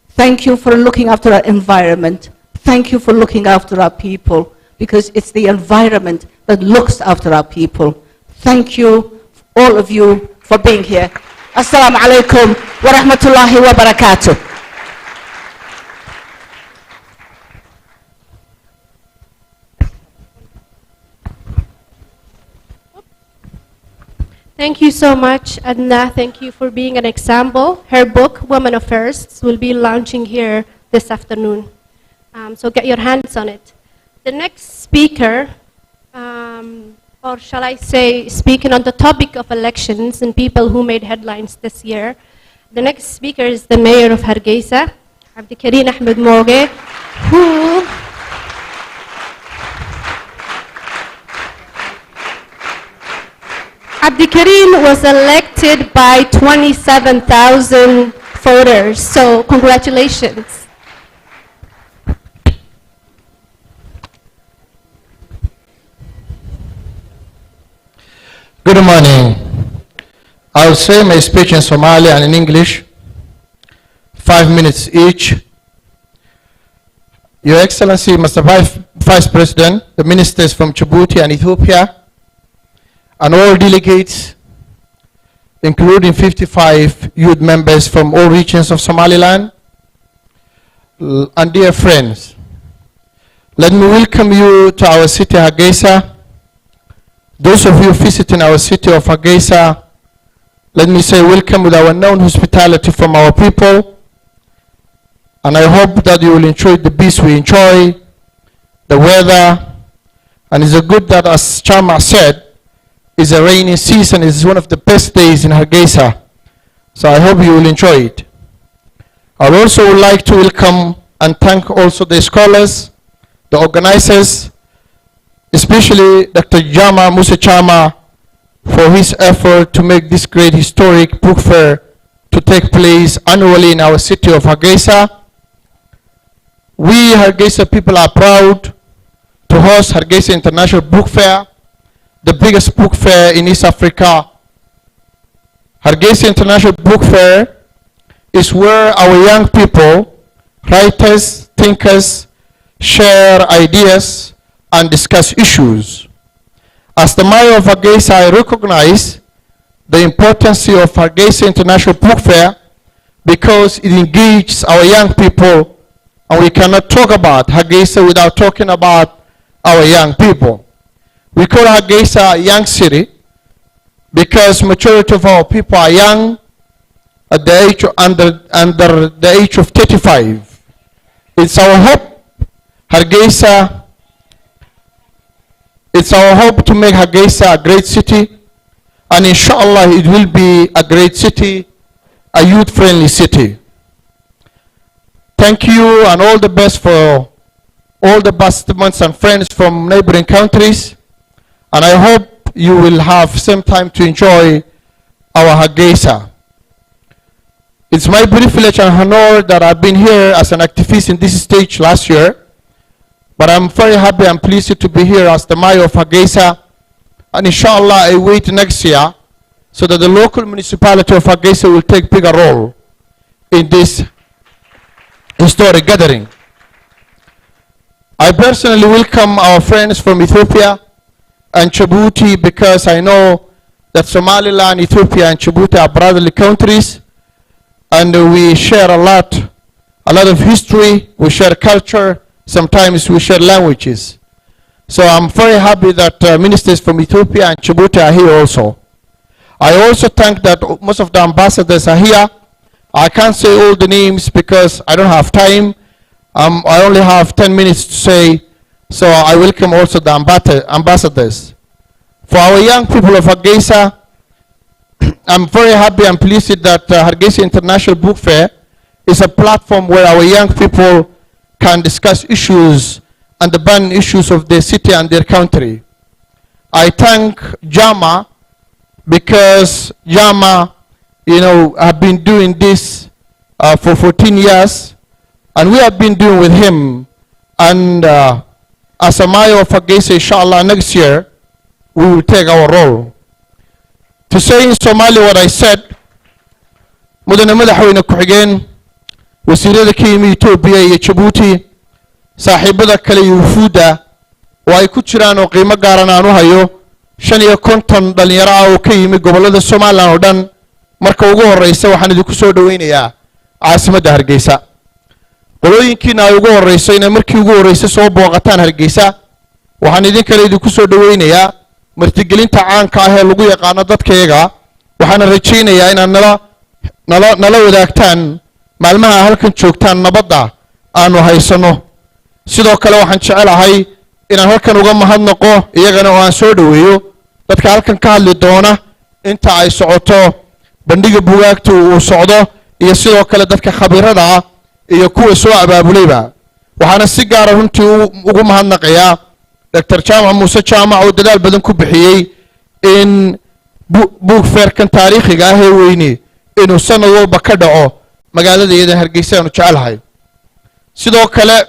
Thank you for looking after our environment. Thank you for looking after our people, because it's the environment that looks after our people. Thank you, all of you, for being here. Assalamu alaikum wa rahmatullahi wa barakatuh. Thank you so much, Adna. Thank you for being an example. Her book, Women of Firsts, will be launching here this afternoon. So get your hands on it. The next speaker, or shall I say, speaking on the topic of elections and people who made headlines this year, the next speaker is the mayor of Hargeisa, Abdikarim Ahmed Moge, who Abdikarim was elected by 27,000 voters, so congratulations. Good morning. I'll say my speech in Somali and in English, 5 minutes each. Your Excellency, Mr. Vice President, the ministers from Djibouti and Ethiopia, and all delegates, including 55 youth members from all regions of Somaliland, and dear friends, let me welcome you to our city, Hargeisa. Those of you visiting our city of Hargeisa, let me say welcome with our known hospitality from our people. And I hope that you will enjoy the peace we enjoy, the weather, and it's a good that, as Chama said, it's a rainy season. It's one of the best days in Hargeisa. So I hope you will enjoy it. I would also like to welcome and thank also the scholars, the organizers, especially Dr. Jama Musa Chama, for his effort to make this great historic book fair to take place annually in our city of Hargeisa. We Hargeisa people are proud to host Hargeisa International Book Fair, the biggest book fair in East Africa. Hargeisa International Book Fair is where our young people, writers, thinkers, share ideas and discuss issues. As the mayor of Hargeisa, I recognize the importance of Hargeisa International Book Fair because it engages our young people, and we cannot talk about Hargeisa without talking about our young people. We call Hargeisa a young city because majority of our people are young at the age of, under the age of 35. It's our hope, Hargeisa, it's our hope to make Hargeisa a great city, and inshallah it will be a great city, a youth-friendly city. Thank you and all the best for all the participants and friends from neighboring countries, and I hope you will have some time to enjoy our Hargeisa. It's my privilege and honor that I've been here as an activist in this stage last year, but I'm very happy and pleased to be here as the mayor of Hargeisa, and inshallah I wait next year so that the local municipality of Hargeisa will take bigger role in this historic gathering. I personally welcome our friends from Ethiopia and Djibouti because I know that Somaliland, Ethiopia, and Djibouti are brotherly countries, and we share a lot of history, we share culture, sometimes we share languages. So I'm very happy that ministers from Ethiopia and Djibouti are here also. I also thank that most of the ambassadors are here. I can't say all the names because I don't have time. I only have 10 minutes to say, so I welcome also the ambassadors. For our young people of Hargeisa, I'm very happy and pleased that Hargeisa International Book Fair is a platform where our young people can discuss issues and the burning issues of their city and their country. I thank Jama because Jama, you know, have been doing this for 14 years, and we have been doing with him. And as a mayor of Hargeisa, inshallah, next year, we will take our role. To say in Somali what I said, mudane madaxweyne ku-xigeen, wasiirada ka yimi Ethiopia iyo Djibouti, saaxiibada kale iyo wufuudda oo ay ku jiraan oo qiimo gaaran aan u hayo 55 dhalinyaro ah oo ka yimi gobollada Somaliland oo dhan. Marka ugu horeysa waxaan idinku soo dhaweynayaa caasimadda Hargeisa. Qolooyinkiina ay ugu horeyso inay markii ugu horeysa soo booqataan Hargeisa, waxaan idinku soo dhaweynayaa martigelinta caanka ah ee lagu yaqaano dadkayga. Waxaan rajaynayaa inaad nala wadaagtaan maalmaha halkan joogtaan nabadda aanu haysano. Sidoo kale waxaan jecelahay inaan halkan uga mahadnaqo iyagana oo aan soo dhaweeyo dadka halkan ka hadli doona inta ay socoto bandhiga buugaagta uu socdo, iyo sidoo kale dadka khabiirada ah iyo kuwa soo abaabulayba. waxaana si gaar ah runtii ugu mahadnaqayaa Dr. Jama Musa Chama oo dadaal badan ku bixiyay in book fair kan taariikhiga ah ee weyni inuu sanad walba ka dhaco magaalada iyada Hargeysa aanu jecelahay. sidoo kale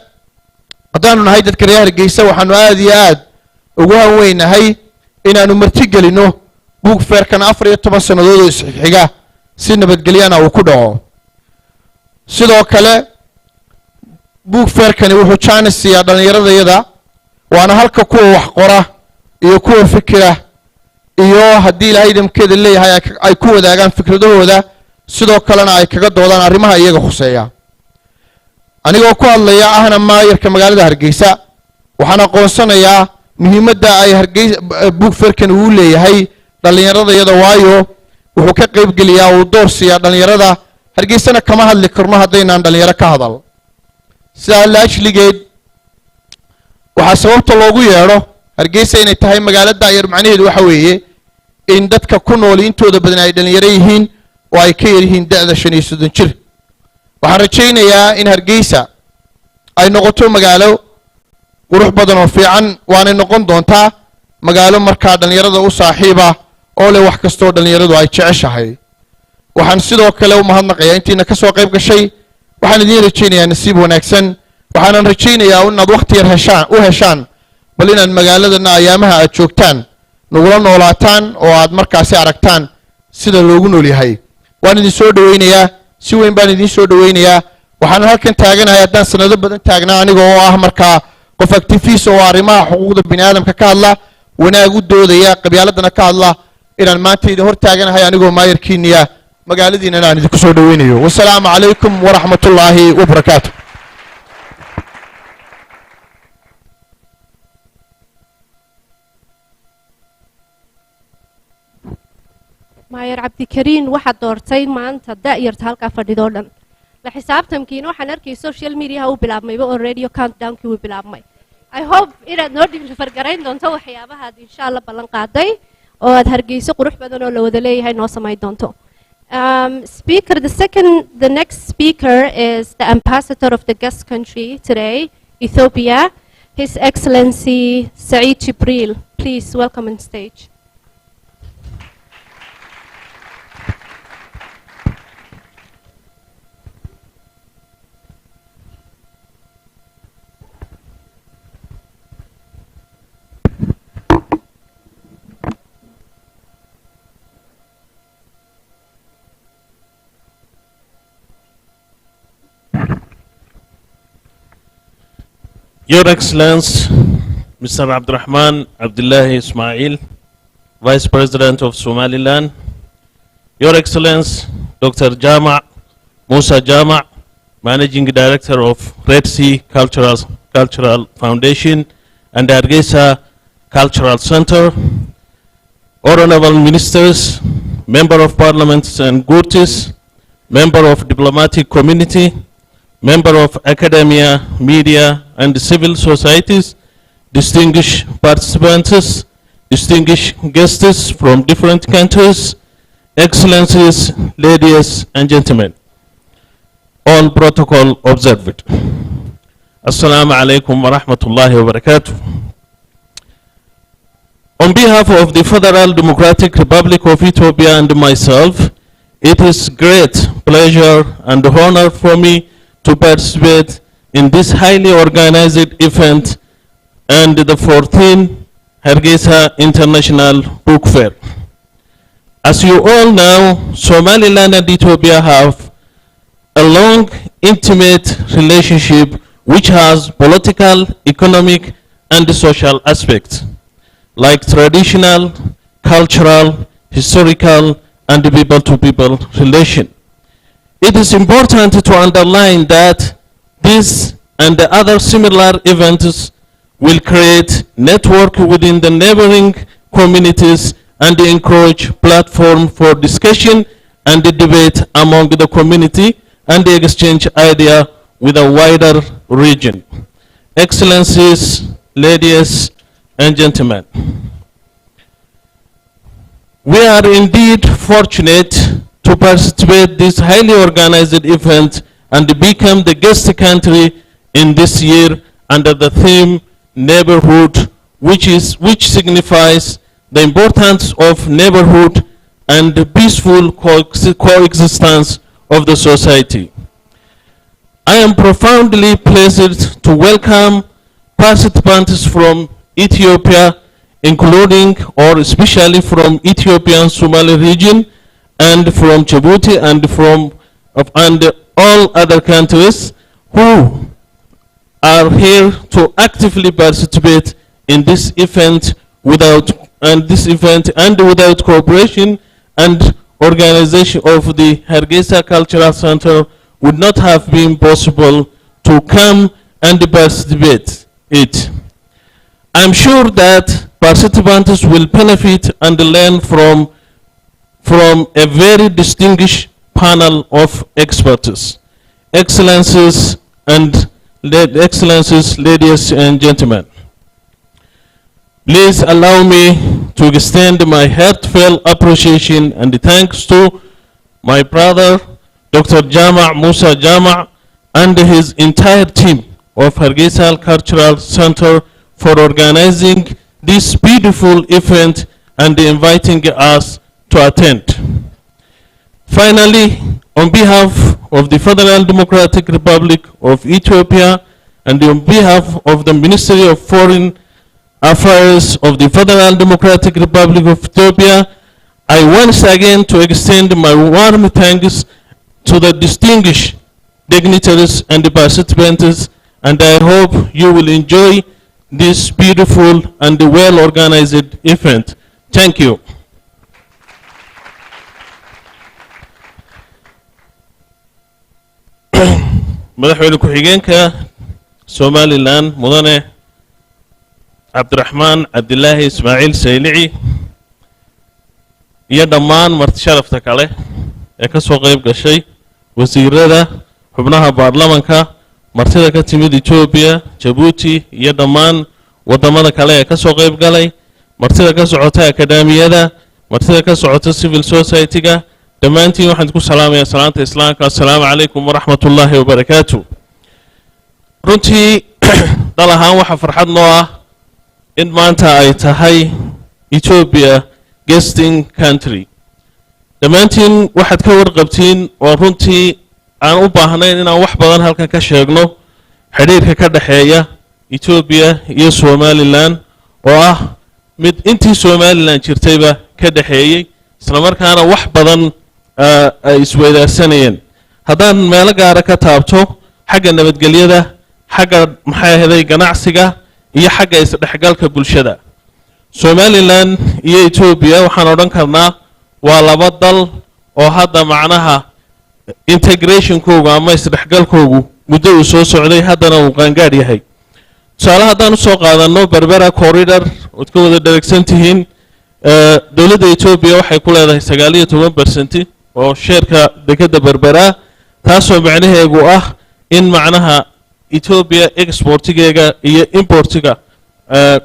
haddaanu nahay dadka reer Hargeysa waxaanu aad iyo aad ugu haweynahay inaanu martigelino book fair kan 14 sanadood oo xiga si nabadgelyana uu ku dhaco. sidoo kale book fair kan wuxuu chance ya dhalinyarada waana halka kuwa wax qora iyo kuwa fikira iyo haddii ilaahay idamkeeda leeyahay ay ku wadaagaan fikradahooda, sidoo kalena ay kaga doodaan arrimaha iyaga khuseeya. anigoo ku hadlaya ahna maayarka magaalada Hargeysa waxaan aqoonsanayaa muhiimadda ay Hargeysa Book Fairkan uu leeyahay dhalinyarada iyada waayo wuxuu ka qayb geliyaa uu door siiya dhalinyarada Hargeysana kama hadli karno haddaynan dhalinyaro ka hadal sidaa la ajligeed waxaa sababta loogu yeedho Hargeysa inay tahay magaalada yar macnaheedu waxa weeye in dadka ku nool intooda badan ay dhalinyaro yihiin oo ay ka yar yihiin da'da 35 jir waxaan rajaynayaa in Hargeysa ay noqoto magaalo qurux badan oo fiican waana noqon doontaa magaalo markaa dhalinyarada u saaxiiba oo leh wax kastoo dhalinyaradu ay jeceshahay waxaan sidoo kale u mahadnaqayaa intiina ka soo qayb gashay waxaan idin rajaynayaa nasiib wanaagsan waxaan rajaynayaa inaad waqti yar heshaan bal inaad magaaladana ayaamaha aad joogtaan nagula noolaataan oo aad markaasi aragtaan sida loogu nool yahay waan idin soo dhaweynayaa si weyn baan idin soo dhaweynayaa waxaan halkan taaganahay haddaan sanado badan taagnaa aniga oo ah markaa qof activist oo arrimaha xuquuqda bini'aadamka ka hadla wanaag u doodaya qabyaaladana ka hadla inaan maanta idin hor taaganahay anigoo maayarkiiniya magaaladiinana aan idinku soo dhaweynayo wassalaamu calaykum waraxmatullaahi wabarakaatu Mayor Abdikariin waxaad doortay maanta da'yarta halka fadhido dhan la xisaabtamkiina waxaan arkay social media uu bilaabmayba oo radio countdown-kii uu bilaabmay I hope inaad noo dhigto fargarayn doonto waxyaabaha aad insha Allah ballan qaaday oo aad Hargeysa qurux badan oo la wada leeyahay noo samayn doonto speaker the next speaker is the ambassador of the guest country today Ethiopia His Excellency Saeed Jibril please welcome on stage Your Excellency, Mr. Abdurrahman Abdullahi Ismail, Vice President of Somaliland, Your Excellency, Dr. Jama' Musa Jama', Managing Director of Red Sea Cultural Foundation and the Hargeisa Cultural Center, Honorable Ministers, Member of Parliament and Gurtis, Member of Diplomatic Community, Member of Academia, Media, and Civil Societies, distinguished participants, distinguished guests from different countries, Excellencies, ladies and gentlemen, all protocol observed. Assalamu alaikum wa rahmatullahi wa barakatuh. On behalf of the Federal Democratic Republic of Ethiopia and myself, it is great pleasure and honor for me to participate in this highly organized event and the 14th Hargeisa International Book Fair. As you all know, Somaliland and Ethiopia have a long, intimate relationship which has political, economic, and social aspects, like traditional, cultural, historical, and people-to-people relation. It is important to underline that this and the other similar events will create network within the neighboring communities and encourage platform for discussion and the debate among the community and the exchange idea with a wider region. Excellencies, ladies and gentlemen, we are indeed fortunate to participate in this highly organized event and become the guest country in this year under the theme neighborhood, which signifies the importance of neighborhood and the peaceful coexistence of the society. I am profoundly pleased to welcome participants from Ethiopia, including or especially from Ethiopian Somali region and from Djibouti and all other countries who are here to actively participate in this event without cooperation and organization of the Hargeisa Cultural Center would not have been possible to come and participate it. I'm sure that participants will benefit and learn from a very distinguished panel of experts. Excellencies, ladies and gentlemen, please allow me to extend my heartfelt appreciation and thanks to my brother, Dr. Jama' Musa Jama' and his entire team of Hargeisa Cultural Center for organizing this beautiful event and inviting us to attend. Finally, on behalf of the Federal Democratic Republic of Ethiopia and on behalf of the Ministry of Foreign Affairs of the Federal Democratic Republic of Ethiopia, I once again to extend my warm thanks to the distinguished dignitaries and the participants, and I hope you will enjoy this beautiful and well-organized event. Thank you. madaxweyne ku-xigeenka Somaliland mudane Cabdiraxmaan Cabdilaahi Ismaaciil Saylici iyo dhammaan marti sharafta kale ee ka soo qayb gashay wasiirada xubnaha baarlamaanka martida ka timid Ethiopia, Djibouti iyo dhammaan wadamada kale ee ka soo qayb galay martida ka socota akademiyada martida ka socota civil society-ga dhammaantiin waxaan ku salaamayaa salaanta islaamka. Assalaamu calaykum waraxmatullaahi wabarakaatuh. runtii dal ahaan waxa farxad noo ah in maanta ay tahay Ethiopia guesting country. dhammaantiin waxaad ka warqabtiin oo runtii aan u baahnayn inaan wax badan halkan ka sheegno xiriirka ka dhaxeeya Ethiopia iyo Somaliland oo ah mid intii Somaliland jirtayba ka dhaxeeyay isla markaana wax badan ay isweydaarsanayeen. haddaan meelo gaar ah ka taabto xagga nabadgelyada, xagga maxay ahayd ganacsiga iyo xagga isdhexgalka bulshada, Somaliland iyo Ethiopia waxaan odhan karnaa waa laba dal oo hadda macnaha integration-koogu ama isdhexgalkoogu muddo uu soo socday haddana uu qaangaadh yahay. tusaale haddaan u soo qaadanno Berbera corridor ood ka wada dheregsan tihiin, dowladda Ethiopia waxay ku leedahay 19% oo sheerka dekedda Berbera, taasoo macnaheegu ah in macnaha Ethiopia exportigeega iyo importiga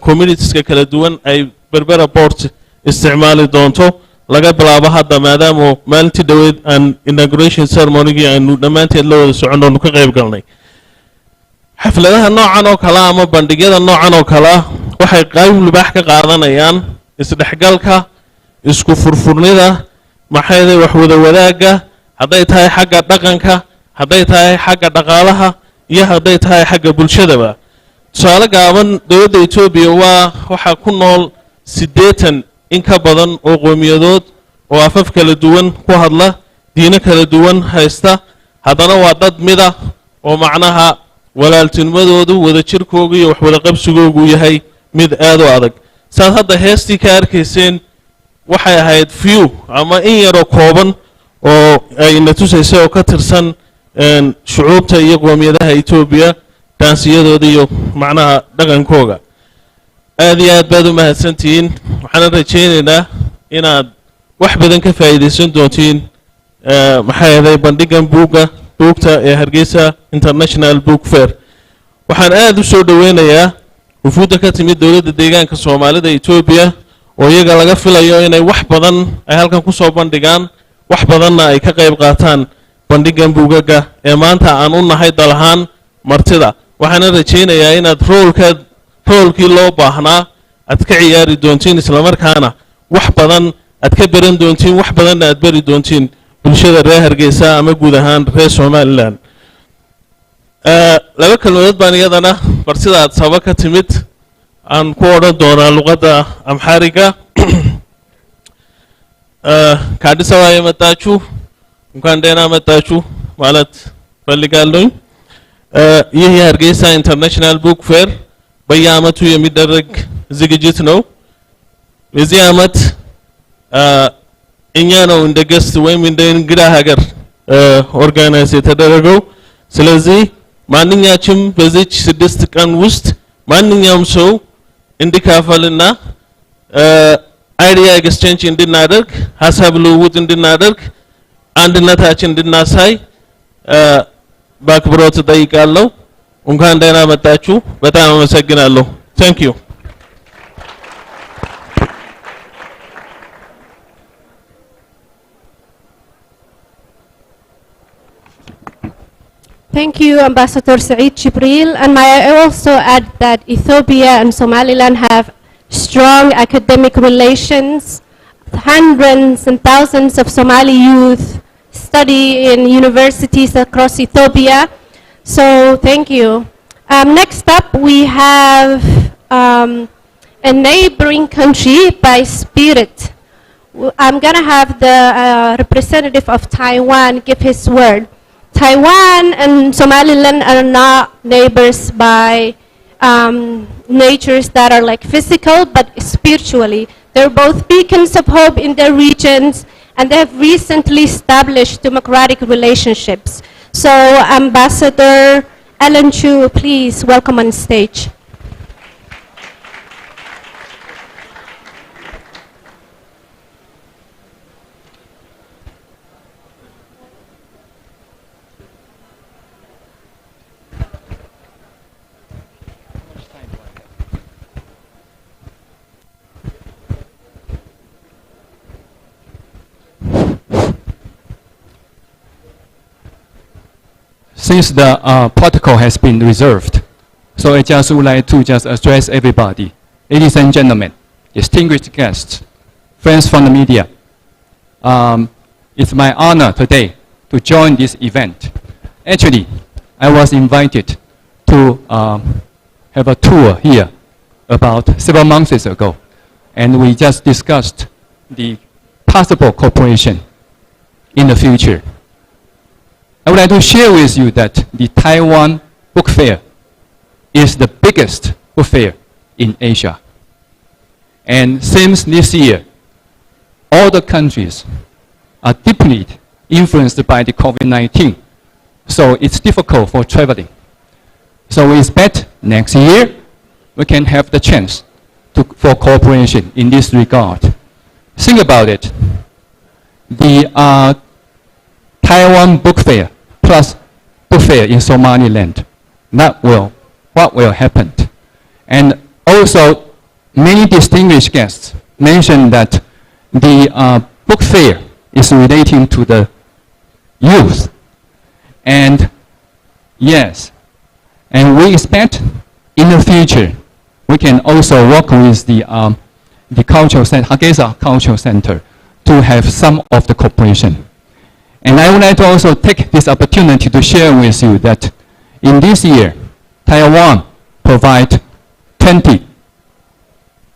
communitieska kala duwan ay Berbera port isticmaali doonto laga bilaabo hadda, maadaama maalintii dhaweyd aan inauguration ceremony-gii aynu dhammaanteed la wada soconno ka qayb galnay. xafladaha noocan oo kale ama bandhigyada noocan oo kale waxay qayb libaax ka qaadanayaan isdhexgalka, isku furfurnida, maxay wax wada wadaaga, hadday tahay xagga dhaqanka, hadday tahay xagga dhaqaalaha iyo hadday tahay xagga bulshadaba. tusaale gaaban, dowladda Ethiopia waxa ku nool 80 in ka badan oo qowmiyadood oo afaf kala duwan ku hadla, diino kala duwan haysta, haddana waa dad mid ah oo macnaha walaaltinimadoodu wada jirkooga iyo wax wada qabsigoogu yahay mid aad u adag. saad hadda heestii ka arkayseen waxay ahayd few ama in yaroo kooban oo ay na tusaysay oo ka tirsan shucuubta iyo qowmiyadaha Ethiopia daansiyadooda iyo macnaha dhaqankooga. aad iyo aad baad u mahadsantihiin. waxaan rajaynaynaa inaad wax badan ka faa'iideysan doontiin maxay ahayd bandhigan buugta ee Hargeisa International Book Fair. waxaan aad u soo dhaweynayaa wufuudda ka timid dowladda deegaanka Soomaalida Ethiopia oo iyaga laga filayo inay wax badan ay halkan ku soo bandhigaan, wax badanna ay ka qayb qaataan bandhigan buugaga ee maanta aan u nahay dal ahaan martida. waxaan rajaynayaa inaad roolkii loo baahnaa aad ka ciyaari doontiin, isla markaana wax badan aad ka baran doontiin, wax badanna aad bari doontiin bulshada reer Hargeysa ama guud ahaan reer Somaliland. laba kalmood baan iyadana barsida aad sabab ka timid aan ku odhan doonaa luqadda Amhariga. ከአዲስ አበባ የመጣችሁ እንኳን ደህና መጣችሁ ማለት ፈልጋለሁ። ይህ የሀርጌሳ ኢንተርናሽናል ቡክ ፌር በየዓመቱ የሚደረግ ዝግጅት ነው። በዚህ ዓመት እኛ ነው እንደ ገስት ወይም እንደ እንግዳ ሀገር ኦርጋናይዝ የተደረገው። ስለዚህ ማንኛችም በዚች 6 ቀን ውስጥ ማንኛውም ሰው እንዲካፈልና አይዲያ ኤክስቼንጅ እንድናደርግ ሐሳብ ልውውጥ እንድናደርግ አንድነታችን እንድናሳይ በአክብሮት እጠይቃለሁ። እንኳን ደህና መጣችሁ። በጣም አመሰግናለሁ። Thank you. Thank you, Ambassador Saeed Jibril. And may I also add that Ethiopia and Somaliland have strong academic relations. Hundreds and thousands of Somali youth study in universities across Ethiopia. So thank you. Next up, we have a neighboring country by spirit. I'm going to have the representative of Taiwan give his word. Taiwan and Somaliland are not neighbors by natures that are like physical, but spiritually. They're both beacons of hope in their regions, and they have recently established democratic relationships. So Ambassador Ellen Chu, please welcome on stage. Since the protocol has been reserved, so I just would like to just address everybody. Ladies and gentlemen, distinguished guests, friends from the media, it's my honor today to join this event. Actually, I was invited to have a tour here about several months ago, and we just discussed the possible cooperation in the future. I would like to share with you that the Taiwan Book Fair is the biggest book fair in Asia. And since this year, all the countries are deeply influenced by the COVID-19, so it's difficult for traveling. So we expect next year we can have the chance for cooperation in this regard. Think about it. The Taiwan Book Fair plus book fair in Somaliland, what will happen? And also, many distinguished guests mentioned that the book fair is relating to the youth. And yes, and we expect in the future, we can also work with the cultural center, Hargeisa Cultural Center, to have some of the cooperation. And I would like to also take this opportunity to share with you that in this year, Taiwan provide 20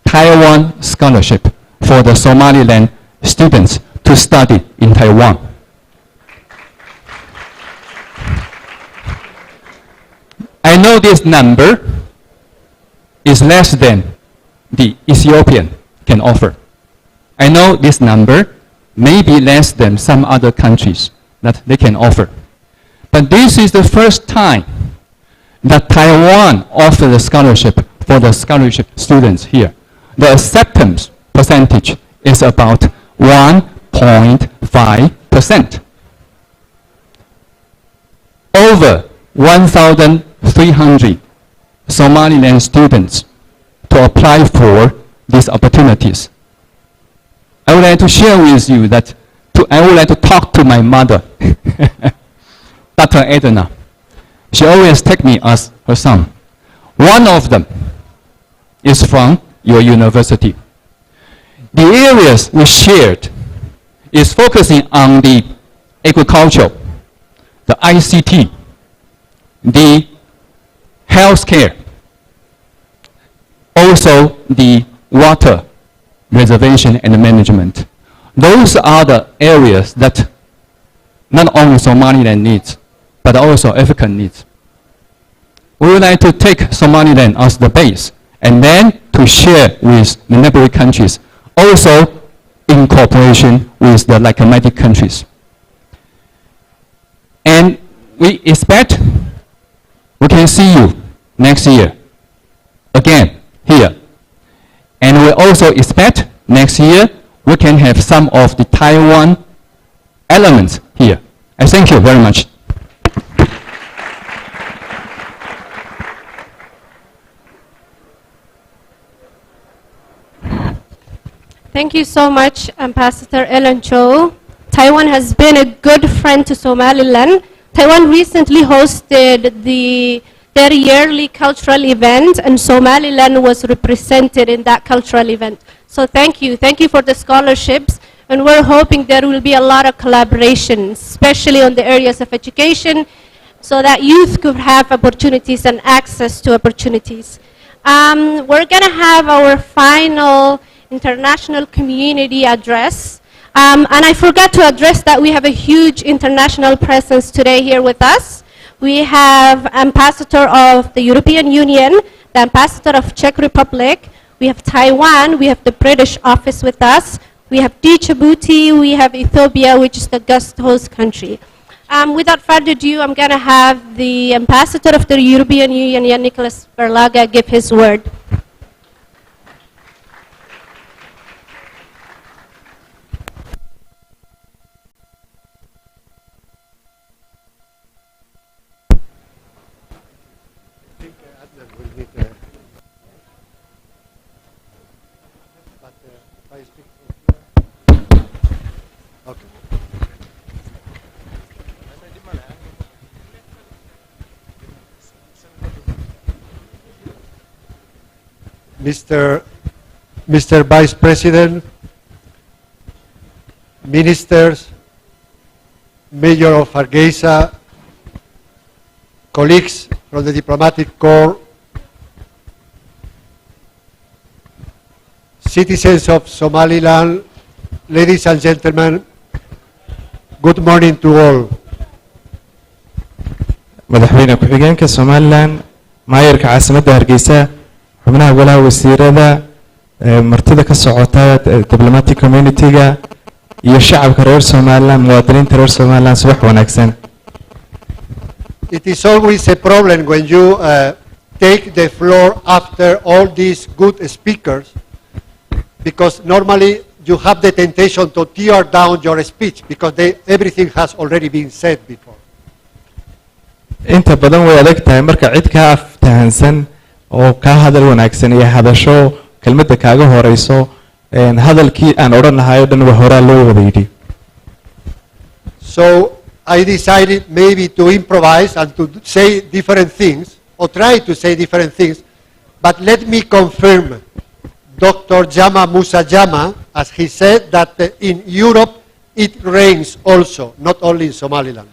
Taiwan scholarship for the Somaliland students to study in Taiwan. I know this number is less than the Ethiopian can offer. I know this number may be less than some other countries that they can offer. But this is the first time that Taiwan offers a scholarship for the scholarship students here. The acceptance percentage is about 1.5%. Over 1,300 Somaliland students to apply for these opportunities. I would like to share with you that I would like to talk to my mother, Dr. Edna. She always takes me as her son. One of them is from your university. The areas we shared is focusing on the agriculture, the ICT, the healthcare, also the water reservation and management. Those are the areas that not only Somaliland needs, but also African needs. We would like to take Somaliland as the base and then to share with the neighboring countries, also in cooperation with the like-minded countries. And we expect we can see you next year again here. And we also expect next year we can have some of the Taiwan elements here. I thank you very much. Thank you so much, Ambassador Ellen Cho. Taiwan has been a good friend to Somaliland. Taiwan recently hosted their yearly cultural event, and Somaliland was represented in that cultural event. So thank you for the scholarships, and we're hoping there will be a lot of collaboration, especially on the areas of education, so that youth could have opportunities and access to opportunities. We're gonna have our final international community address. And I forgot to address that we have a huge international presence today here with us. We have Ambassador of the European Union, the Ambassador of Czech Republic, we have Taiwan, we have the British office with us, we have Djibouti, we have Ethiopia, which is the guest host country. Without further ado, I'm gonna have the Ambassador of the European Union, Jan Nicholas Berlaga, give his word. Mr. Vice President, Ministers, Mayor of Hargeisa, colleagues from the Diplomatic Corps, citizens of Somaliland, ladies and gentlemen, good morning to all. madaxweyne ku-xigeenka Somaliland, maayarka caasimadda Hargeysa, xubnaha golaha wasiirada, martida ka socota diplomatic community-ga iyo shacabka reer Somaliland, muwaadiniinta reer Somaliland, subax wanaagsan. It is always a problem when you take the floor after all these good speakers, because normally you have the temptation to tear down your speech because everything has already been said before. inta badan way adag tahay marka cid ka aftahansan oo ka hadal wanaagsan iyo hadasho kelmadda kaaga horeyso hadalkii aan oran lahaay oo dhan waa hore loo wada yidhi. So I decided maybe to improvise and to say different things, or try to say different things, but let me confirm Dr. Jama Musa Jama, as he said, that in Europe it rains also, not only in Somaliland.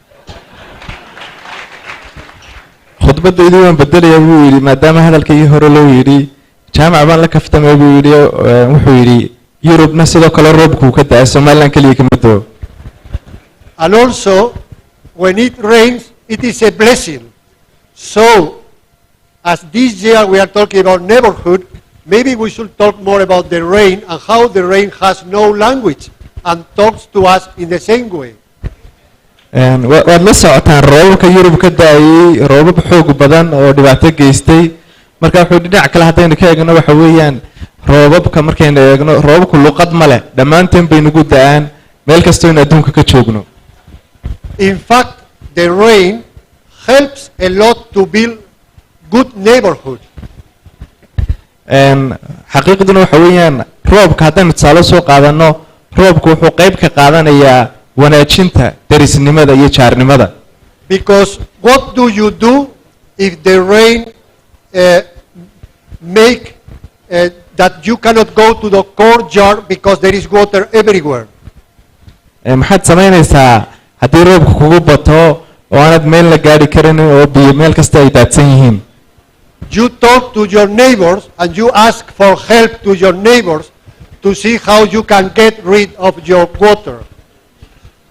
khudbadaydu waan bedelaya buu yidhi maadaama hadalkii hore loo yidhi jaamac baan la kaftamay buu yidhi wuxuu yidhi Yurubna sidoo kale roobku ka da'ay Somaliland kaliya kama da'o. And also when it rains it is a blessing. So as this year we are talking about neighborhood, maybe we should talk more about the rain and how the rain has no language and talks to us in the same way. waad la socotaan roobabka Yurub ka da'ay roobab xoog badan oo dhibaato geystay marka wuxuu dhinac kale hadaynu ka eegno waxa weeyaan roobabka markaynu eegno roobabku luqad ma leh dhammaanteen bay nagu da'aan meel kasta oo adduunka ka joogno. In fact, the rain helps a lot to build good neighborhood. xaqiiqduna waxa weeyaan roobka haddaynu tusaale soo qaadano roobku wuxuu qayb ka qaadanayaa wanaajinta derisnimada iyo jaarnimada. Because what do you do if the rain make that you cannot go to the courtyard because there is water everywhere? maxaad samaynaysaa haddii roobku kugu bato oo aanad meel la gaari karin oo biyo meel kasta ay daadsan yihiin? You talk to your neighbors and you ask for help to your neighbors to see how you can get rid of your water.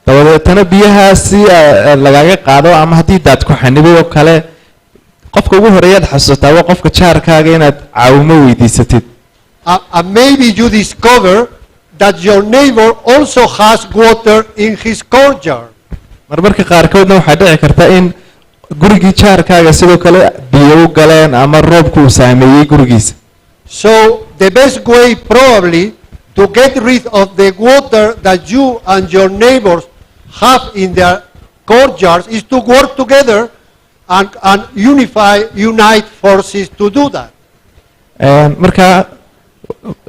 dabadeetana biyahaasi lagaga qaado ama haddii daad ku xanibay oo kale qofka ugu horeeyaad xasuusataa waa qofka jaarkaaga inaad caawimo weydiisatid. And maybe you discover that your neighbor also has water in his courtyard. marmarka qaarkoodna waxaa dhici karta in gurigii jaarkaaga sidoo kale biyo u galeen ama roobku uu saameeyey gurigiisa. So the best way probably to get rid of the water that you and your neighbors have in their courtyards is to work together and unite forces to do that. Marka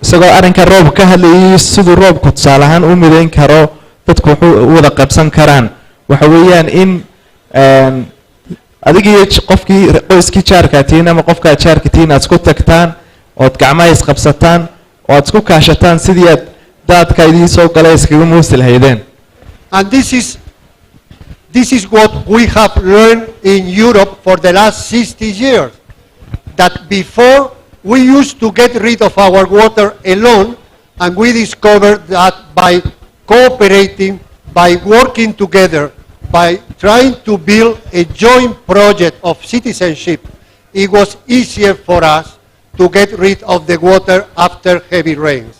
isagoo arrinka roob ka hadlayay siduu roobku tusaale ahaan u midayn karo dadku wuxuu u wada qabsan karaan waxa weeyaan in adigii qofkii qoyskii jaarka tiin ama qofka jaarka tiin aad isku tagtaan ood gacmaha isqabsataan oo aad isku kaashataan sidii aad daadka idin soo galay iskaga muusi lahaydeen. And this is what we have learned in Europe for the last 60 years, that before we used to get rid of our water alone, and we discovered that by cooperating, by working together, by trying to build a joint project of citizenship, it was easier for us to get rid of the water after heavy rains.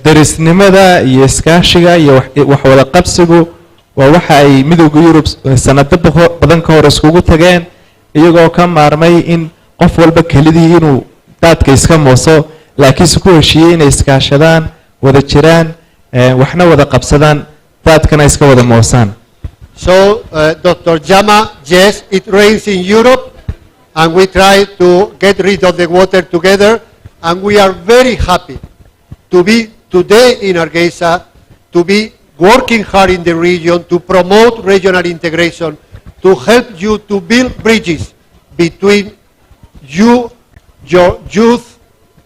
Darisnimada iyo iskaashiga iyo wax wada qabsigu waa waxa ay midowga Yurub sanado badan ka hor iskugu tageen iyagoo ka maarmay in qof walba kelidii inuu daadka iska mooso laakiin si ku heshiiyay inay iskaashadaan wada jiraan waxna wada qabsadaan daadkana iska wada moosaan. So Dr. Jama, yes, it rains in Europe and we try to get rid of the water together, and we are very happy to be today in Hargeisa, to be working hard in the region to promote regional integration, to help you to build bridges between you, your youth,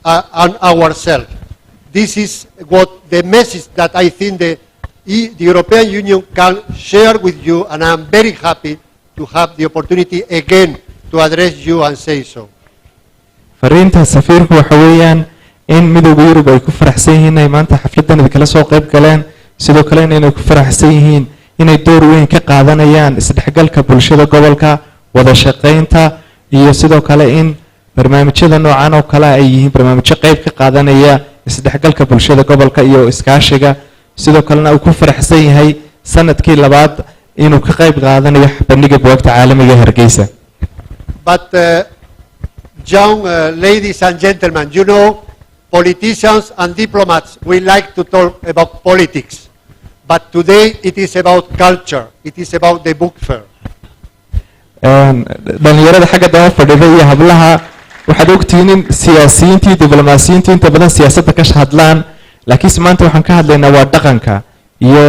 and ourselves. This is what the message that I think the European Union can share with you, and I am very happy to have the opportunity again to address you and say so. Fariinta safiirku waxa weeyaan in midowga Yurub ay ku faraxsan yihiin inay maanta xafladan kala soo qayb galeen sidoo kale inay ku faraxsan yihiin inay door weyn ka qaadanayaan isdhexgalka bulshada gobolka wada shaqeynta iyo sidoo kale in barnaamijyada noocan oo kale ay yihiin barnaamijyo qayb ka qaadanaya isdhexgalka bulshada gobolka iyo iskaashiga sidoo kalena uu ku faraxsan yahay sanadkii labaad inuu ka qayb qaadanayo bandhigga buugta caalamiga Hargeysa. But young ladies and gentlemen, you know, politicians and diplomats, we like to talk about politics. But today it is about culture. It is about the book fair. dhalinyarada xagga daba fadhida iyo hablaha waxaad ogtihiin in siyaasiyiintii diblomaasiyiintii inta badan siyaasadda ka hadlaan laakiin maanta waxaan ka hadlaynaa waa dhaqanka iyo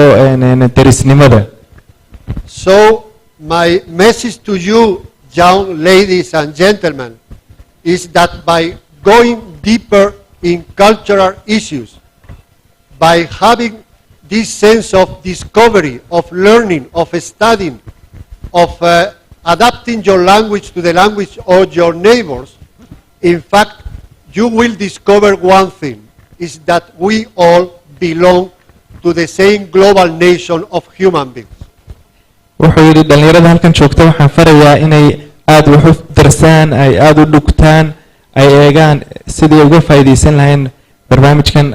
darisnimada. So my message to you, young ladies and gentlemen, is that by going deeper in cultural issues, by having this sense of discovery, of learning, of studying, of adapting your language to the language of your neighbors, in fact, you will discover one thing, is that we all belong to the same global nation of human beings. wuxuu yidhi dhalinyarada halkan joogta waxaan farayaa inay aad wax u darsaan ay aad u dhugtaan ay eegaan sidii uga faa'iideysan lahayn barnaamijkan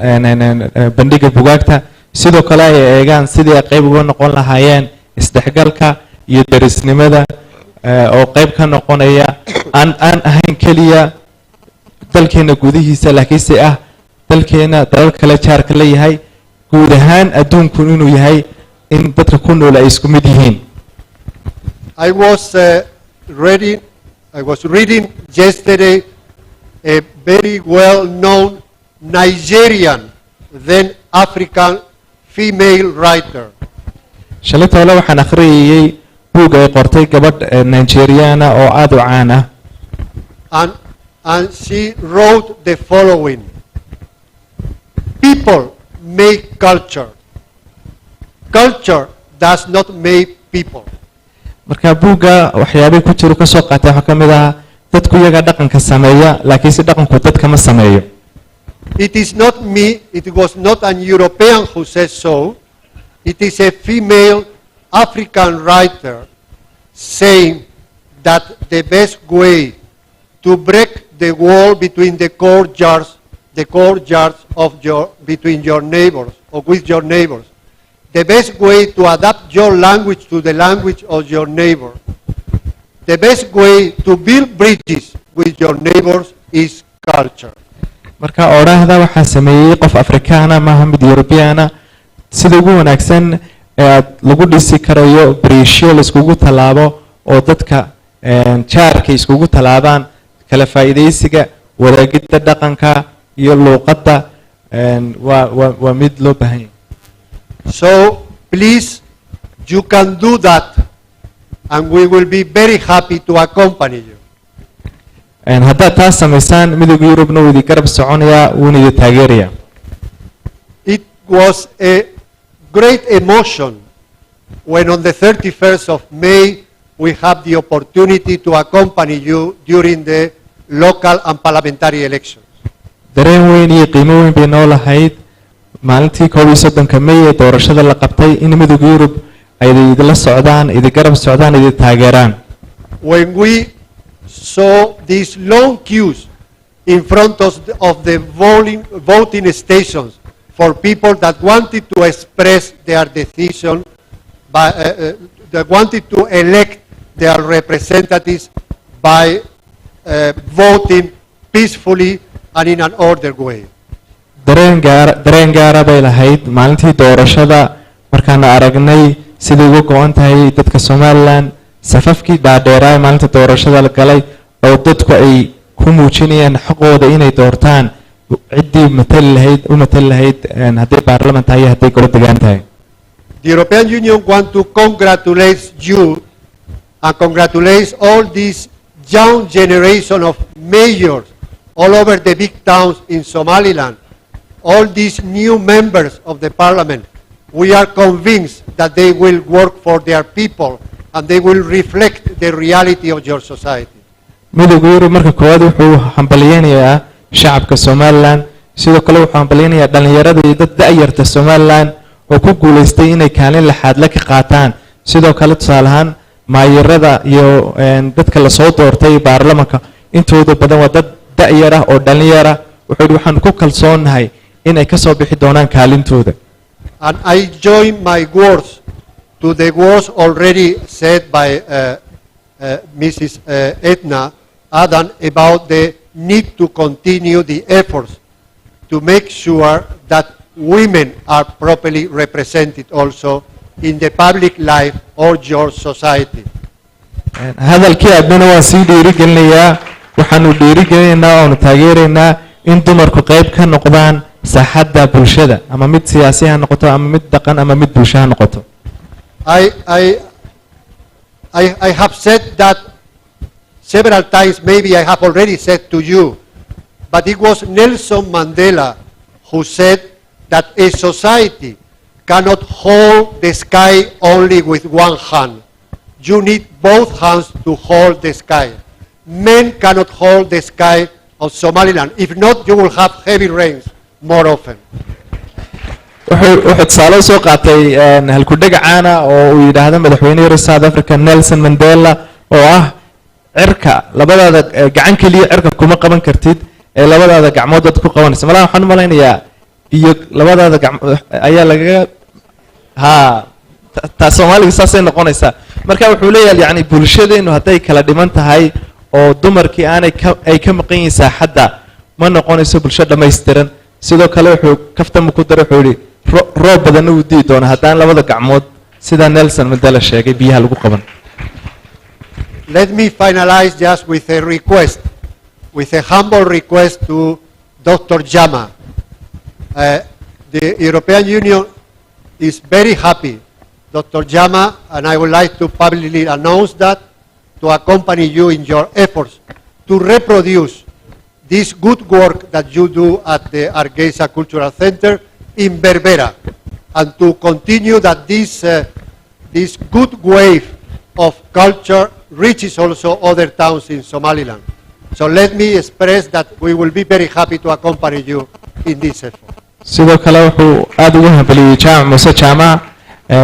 bandhigga bugaagta sidoo kale ay eegaan sidii ay qayb uga noqon lahaayeen isdhexgalka iyo darisnimada oo qayb ka noqonaya aan ahayn keliya dalkeena gudihiisa laakiinse ah dalkeena dalal kale jaarka la yahay guud ahaan adduunku inuu yahay in dadka ku nool ay isku mid yihiin. I was reading yesterday a very well-known Nigerian, then African female writer. shalayta wala waxaan akhriyay buug ay qortay gabadh Nigeriana oo aad u caan ah. And she wrote the following: people make culture. Culture does not make people. marka buugga waxyaabo ku jiro ka soo qaatay waxa kamid ah dadku iyaga dhaqanka sameeya laakiin si dhaqanku dadka ma sameeyo. It is not me, it was not an European who says so. It is a female African writer saying that the best way to break the wall between the courtyards between your neighbors or with your neighbors, the best way to adapt your language to the language of your neighbor the best way to build bridges with your neighbors is culture. marka oraahda waxaa sameeyay qof Afrikaana maaha mid Europeana sida ugu wanaagsan ee lagu dhisi karayo bridge la iskugu talaabo oo dadka jaarka iskugu talaabaan kala faa'iideysiga wadaagida dhaqanka iyo luqadda waa mid loo baahan yahay. So please, you can do that and we will be very happy to accompany you. haddaad taas samaysaan midowga Yurubna wuu idin garab soconayaa wuuna idin taageerayaa. It was a great emotion when on the 31st of May we have the opportunity to accompany you during the local and parliamentary elections. dareen weyn iyo qiimo weyn bay noo lahayd maalintii 31 May ee doorashada la qabtay in midowga Yurub ay idinla socdaan idin garab socdaan idin taageeraan. When we saw these long queues in front of the voting stations for people that wanted to express their decision, that wanted to elect their representatives by voting peacefully and in an ordered way. dareen gaara bay lahayd maalintii doorashada markaan aragnay sidii ugu go'an tahay dadka Somaliland safafkii dhaadheeraa maalinta doorashada la galay oo dadku ay ku muujinayaan xaqooda inay doortaan ciddii matali lahayd haddii baarlamaan tahay haddii golo degaan tahay. The European Union want to congratulate you and congratulate all this young generation of mayors all over the big towns in Somaliland, all these new members of the parliament. We are convinced that they will work for their people and they will reflect the reality of your society. midowga Yurub marka koowaad wuxuu hambalyeeyaa shacabka Somaliland sidoo kale wuxuu hambalyeeyaa dhalinyarada iyo dad da'yarta Somaliland oo ku guuleystay inay kaalin laxaad la ka qaataan sidoo kale tusaale ahaan maayirada iyo dadka la soo doortay baarlamaanka intooda badan waa dad da'yar ah oo dhalinyar ah waxaan ku kalsoonahay in ay ka soo bixi doonaan kaalintooda. And I join my words to the words already said by Mrs. Edna Adan about the need to continue the efforts to make sure that women are properly represented also in the public life of your society. hadalkii aadna waa sii dhiirigelinayaa waxaanu dhiirigelinaynaa oo taageeraynaa in dumarku qayb ka noqdaan saaxadda bulshada ama mid siyaasi ha noqoto ama mid dhaqan ama mid bulsho ha noqoto. I have said that several times, maybe I have already said to you, but it was Nelson Mandela who said that a society cannot hold the sky only with one hand. You need both hands to hold the sky. Men cannot hold the sky of Somaliland. If not, you will have heavy rains more often. wuxuu tusaale soo qaatay halkudhega caana oo uu yidhaahdo madaxweynihii South Africa Nelson Mandela oo ah cirka labadaada gacan kaliya cirka kuma qaban kartid ee labadaada gacmood dad ku qabanaysa malaha waxaan u malaynayaa iyo labadaada gacmood ayaa laga ta Soomaaliga saasay noqonaysaa marka wuxuu leeyahay yani bulshadeenu hadday kala dhiman tahay oo dumarkii ay ka maqan yihiin saaxadda ma noqonayso bulsho dhammaystiran sidoo kale wuxuu kaftan ku daray wuxuu yiri roob badan uu dii doona haddaan labada gacmood sida Nelson Mandela sheegay biyaha lagu qaban. Let me finalize just with a request, with a humble request to Dr. Jama. The European Union is very happy, Dr. Jama, and I would like to publicly announce that to accompany you in your efforts to reproduce this good work that you do at the Hargeisa Cultural Center in Berbera, and to continue that this good wave of culture reaches also other towns in Somaliland. So let me express that we will be very happy to accompany you in this effort. sidoo kale wuxuu aad ugu hambaliyay jaamac Muuse Jaamac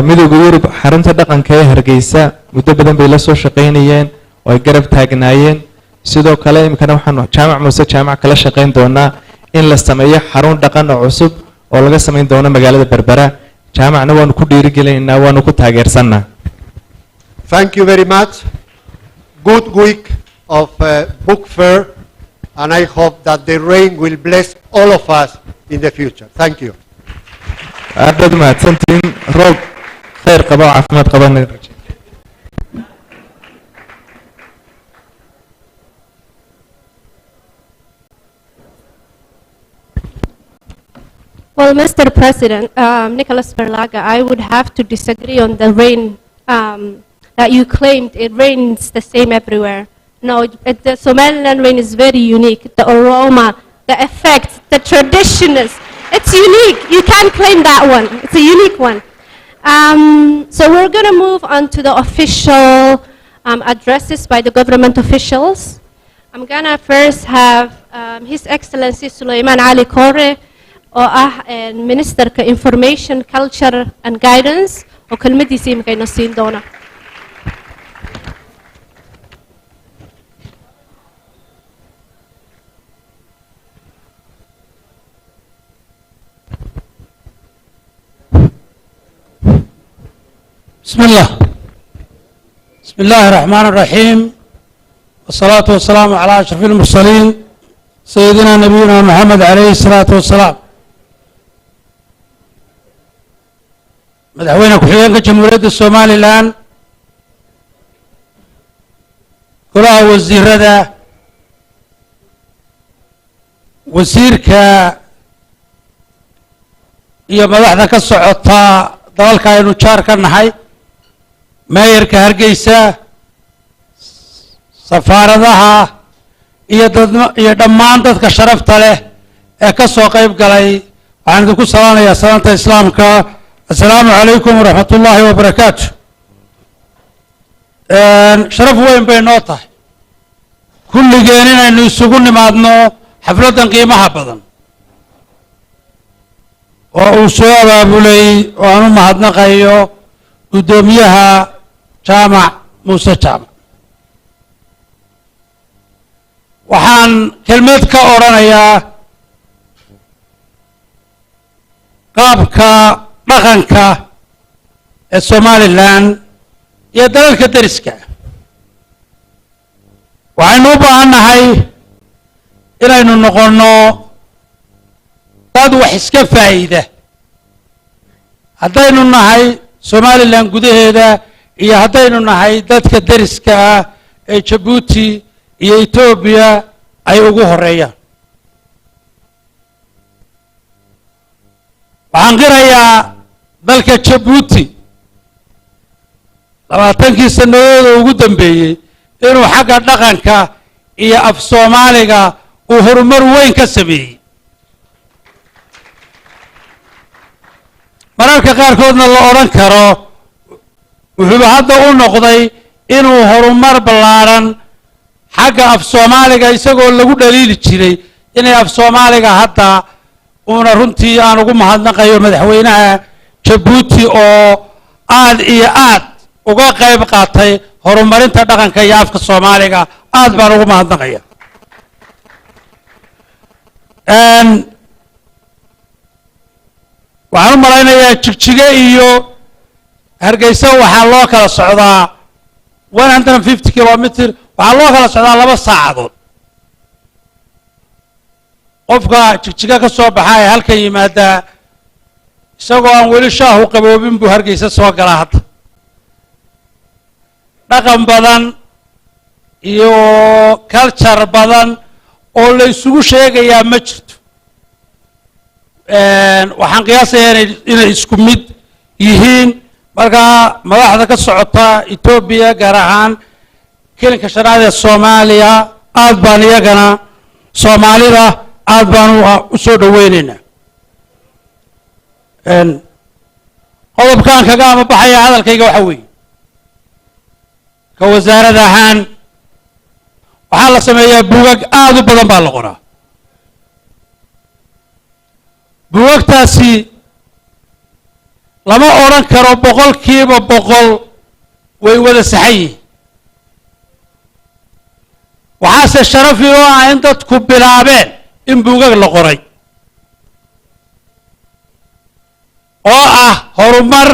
midowga Yurub xarunta dhaqanka ee Hargeysa muddo badan bay la soo shaqeynayeen oo ay garab taagnaayeen sidoo kale imkana waxaan jaamac Muuse Jaamac kala shaqeyn doonaa in la sameeyo xarun dhaqan oo cusub oo laga sameyn doono magaalada Berbera jaamacna waanu ku dhiirigelinaynaa waanu ku taageersanaa. Thank you very much. good week of book fair, and I hope that the rain will bless all of us in the future. Thank you. aad mahadsantiin roob khayr qaba oo caafimaad qabana. Well, Mr. President, Nicholas Berlaga, I would have to disagree on the rain that you claimed. It rains the same everywhere. No, the Somaliland rain is very unique. The aroma, the effect, the traditions, it's unique. You can't claim that one. It's a unique one. So we're going to move on to the official addresses by the government officials. I'm going to first have His Excellency Sulaiman Ali Kore, Minister of Information, Culture and Guidance, oo kelmadiisa imika ina siin doona. بسم الله الرحمن الرحيم والصلاة والسلام على أشرف المرسلين سيدنا نبينا محمد عليه الصلاة والسلام. مدحوينة كحيانك جمهورية الصومالي الآن كلها وزير هذا وزيرك iyo madaxda ka socota dalka aynu jaar ka nahay maayarka Hargeysa safaaradaha iyo dhammaan dadka sharafta leh ee ka soo qayb galay waxaan idinku salaamayaa salaanta islaamka assalaamu calaykum waraxmatullaahi wabarakaatu. sharaf weyn bay noo tahay kulligeen inaynu isugu nimaadno xafladan qiimaha badan oo uu soo abaabulay oo aan u mahadnaqayo gudoomiyaha jaamac muuse jaamac. waxaan kelmad ka oranayaa qaabka dhaqanka ee Somaliland iyo dalalka dariska. waxaynu u baahannahay inaynu noqonno dad wax iska faa'iida haddaynu nahay Somaliland gudaheeda iyo haddaynu nahay dadka dariska ah ee Djibouti iyo Ethiopia ay ugu horeeyaan. waxaan qirayaa dalka Djibouti 20 sanadood ugu dambeeyay inuu xagga dhaqanka iyo af Soomaaliga uu horumar weyn ka sameeyay. mararka qaarkoodna la oran karo wuxuu hadda u noqday inuu horumar ballaaran xagga af Soomaaliga isagoo lagu dhaliili jiray inay af Soomaaliga hadda una runtii aan ugu mahadnaqayo madaxweynaha Djibouti oo aad iyo aad uga qayb qaatay horumarinta dhaqanka iyo afka Soomaaliga aad baan ugu mahadnaqaya. waxaan u malaynayaa Jigjiga iyo Hargeysa waxaa loo kala socdaa 150 kilomitir waxaa loo kala socdaa 2 saacadood. qofka Jigjiga ka soo baxay halka yimaada isagoo aan weli shaahu qaboobin buu Hargeysa soo galaa hadda. dhaqan badan iyo culture badan oo la isugu sheegayaa ma jirto. waxaan qiyaasayaa inay isku mid yihiin marka madaxda ka socota Ethiopia gaar ahaan kelinka shanaad ee Soomaaliya aad baan iyagana Soomaalida aad baan u soo dhaweynaynaa. qodobkan kaga ama baxaya hadalkayga waxa weeye ka wasaarad ahaan waxaa la sameeyaa buugag aad u badan baa la qoraa. buugagtaasi lama oran karo 100% way wada saxan yihiin. waxaase sharaf u ah in dadku bilaabeen in buugag la qoray oo ah horumar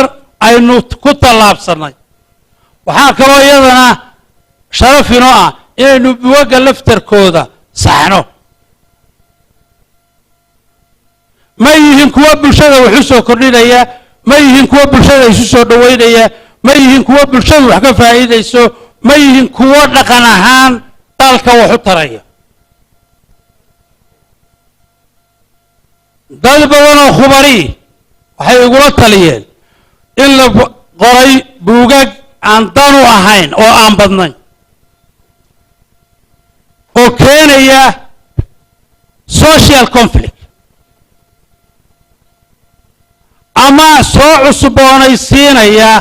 aynu ku tallaabsanay. waxaa kaloo iyadana sharaf inoo ah inaynu buugagga laftarkooda saxno. ma yihiin kuwa bulshada wax u soo kordhinaya, ma yihiin kuwa bulshada isu soo dhaweynaya, ma yihiin kuwa bulshadu wax ka faa'iidayso, ma yihiin kuwa dhaqan ahaan dalka wax u taraya. dad badan oo khubari waxay igula taliyeen in la qoray buugag aan dan u ahayn oo aan badnayn oo keenaya social conflict ama soo cusboonaysiinaya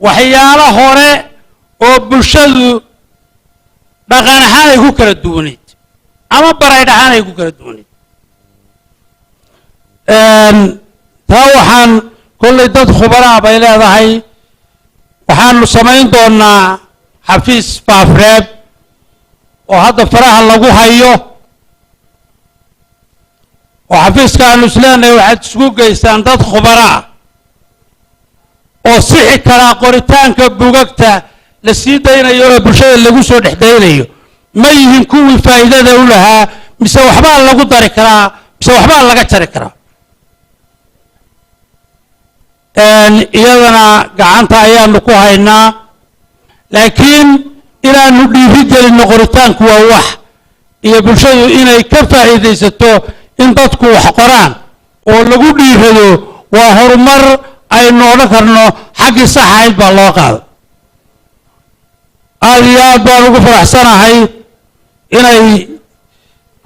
waxyaalo hore oo bulshadu dhaqan ahaan ay ku kala duwaneed ama baraydh ahaan ay ku kala duwaneed. taa waxaan kollay dad khubaraa bay leedahay, waxaanu samayn doonaa xafiis faafreeb oo hadda faraha lagu hayo, oo xafiiska aanu isleenahay waxaad isugu geystaan dad khubaraa oo sixi karaa qoritaanka buugagta la sii daynayo oo bulshada lagu soo dhex daynayo. ma yihiin kuwii faa'iidada u lahaa, mise waxbaa lagu dari karaa, mise waxbaa laga jari karaa. iyadana gacanta ayaanu ku haynaa, laakiin inaanu dhiirigelinno qoritaanku waa wax, iyo bulshadu inay ka faa'iidaysato in dadku wax qoraan oo lagu dhiirado waa horumar aynu odhan karno xaggii sax ahayd baa loo qaado. aad iyo aad baan ugu faraxsanahay inay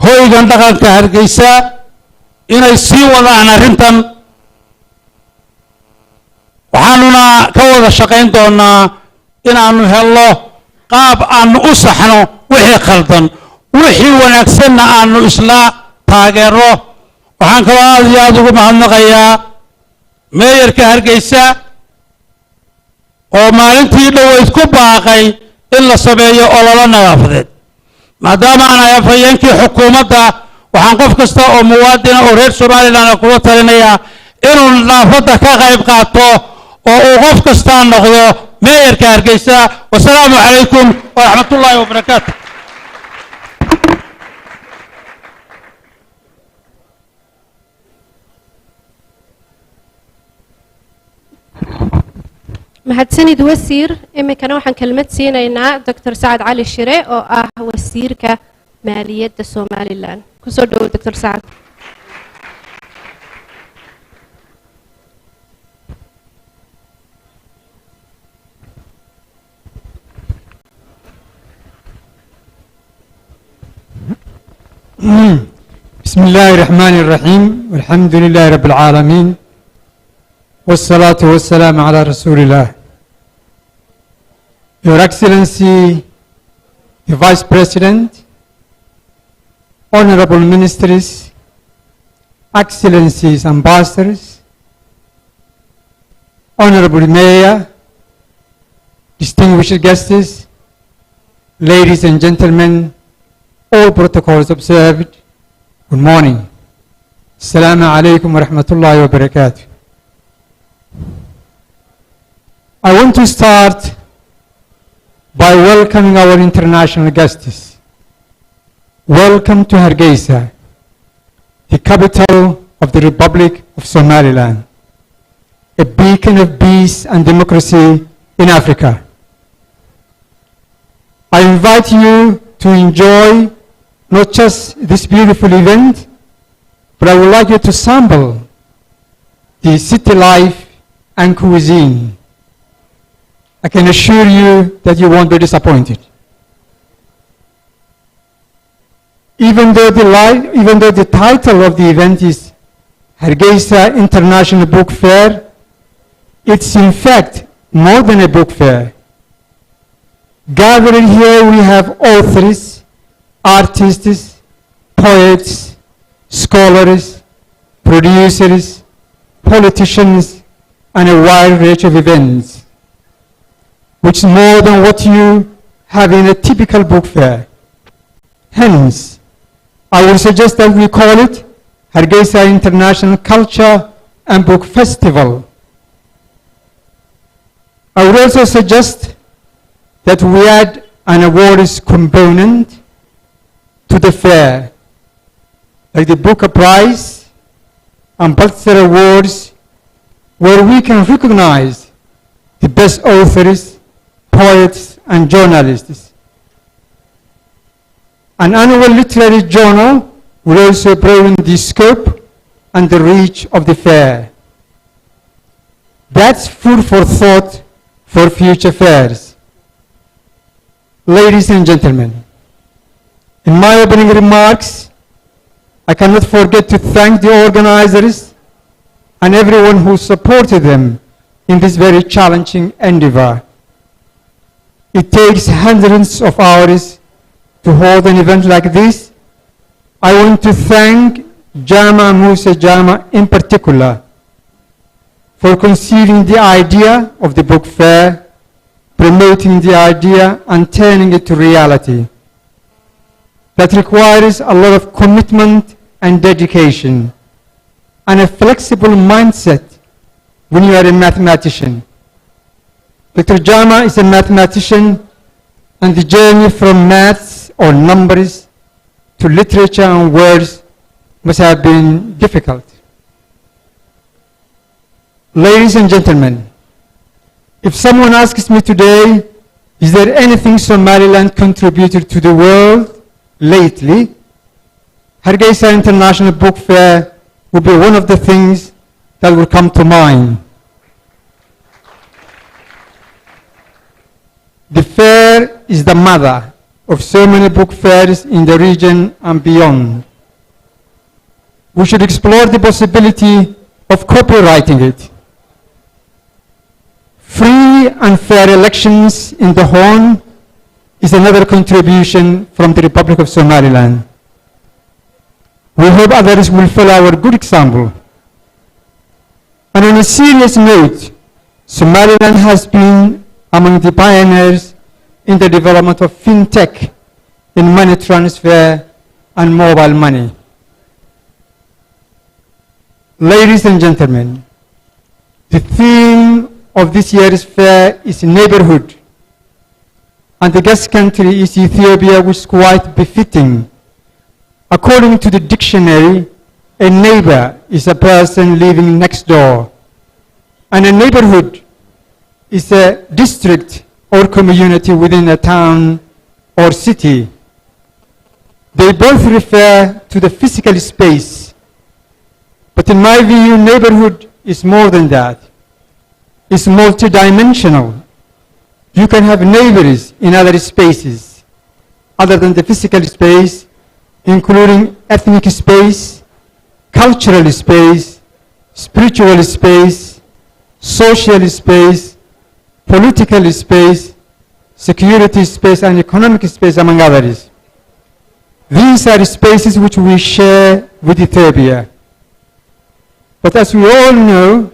hoygan dhaqanka Hargeysa inay sii wadaan arrintan. waxaanuna ka wada shaqayn doonaa inaanu helno qaab aanu u saxno wixii khaldan, wixii wanaagsanna aanu isla taageero. waxaan kaloo aad iyo aad ugu mahadnaqayaa meeyarka Hargeysa oo maalintii dhoweyd ku baaqay in la sameeyo ololo nadaafadeed. maadaama aan ahay afhayeenkii xukuumadda, waxaan qof kasta oo muwaadina oo reer Somaliland kula talinayaa inuu nadaafadda ka qayb qaato oo uu qof kasta noqdo meeyarka Hargeysa. wasalaamu calaykum waraxmatullaahi wabarakaatu. mahadsanid wasiir. iminkana waxaan kelmad siinaynaa Dr. Sacad Cali Shire oo ah wasiirka maaliyadda Somaliland. kusoo dhawow Dr. Sacad. بسم الله الرحمن الرحيم والحمد لله رب العالمين والصلاة والسلام على رسول الله. Your Excellency, the Vice President, Honorable Ministers, Excellencies, Ambassadors, Honorable Mayor, distinguished guests, ladies and gentlemen, all protocols observed, good morning. Assalamu alaikum wa rahmatullahi wa barakatuh. I want to start by welcoming our international guests. Welcome to Hargeisa, the capital of the Republic of Somaliland, a beacon of peace and democracy in Africa. I invite you to enjoy not just this beautiful event, but I would like you to sample the city life and cuisine. I can assure you that you won't be disappointed. Even though the title of the event is Hargeisa International Book Fair, it's in fact more than a book fair. Gathered here we have authors, artists, poets, scholars, producers, politicians, and a wide range of events, which is more than what you have in a typical book fair. Hence, I would suggest that we call it Hargeisa International Culture and Book Festival. I would also suggest that we add an awards component to the fair, like the Booker Prize and Pulitzer Awards, where we can recognize the best authors, poets, and journalists. An annual literary journal will also broaden the scope and the reach of the fair. That's food for thought for future fairs. Ladies and gentlemen, in my opening remarks, I cannot forget to thank the organizers and everyone who supported them in this very challenging endeavor. It takes hundreds of hours to hold an event like this. I want to thank Jama Musa Jama in particular for conceiving the idea of the book fair, promoting the idea and turning it to reality. That requires a lot of commitment and dedication and a flexible mindset when you are a mathematician. Dr. Jama is a mathematician, and the journey from maths or numbers to literature and words must have been difficult. Ladies and gentlemen, if someone asks me today, is there anything Somaliland contributed to the world lately, Hargeisa International Book Fair will be one of the things that will come to mind. The fair is the mother of so many book fairs in the region and beyond. We should explore the possibility of copyrighting it. Free and fair elections in the Horn is another contribution from the Republic of Somaliland. We hope others will follow our good example. And on a serious note, Somaliland has been among the pioneers in the development of fintech in money transfer and mobile money. Ladies and gentlemen, the theme of this year's fair is neighborhood, and the guest country is Ethiopia, which is quite befitting. According to the dictionary, a neighbor is a person living next door, and a neighborhood is a district or community within a town or city. They both refer to the physical space, but in my view, neighborhood is more than that. It's multidimensional. You can have neighbors in other spaces other than the physical space, including ethnic space, cultural space, spiritual space, social space, political space, security space, and economic space, among others. These are spaces which we share with Ethiopia. But as we all know,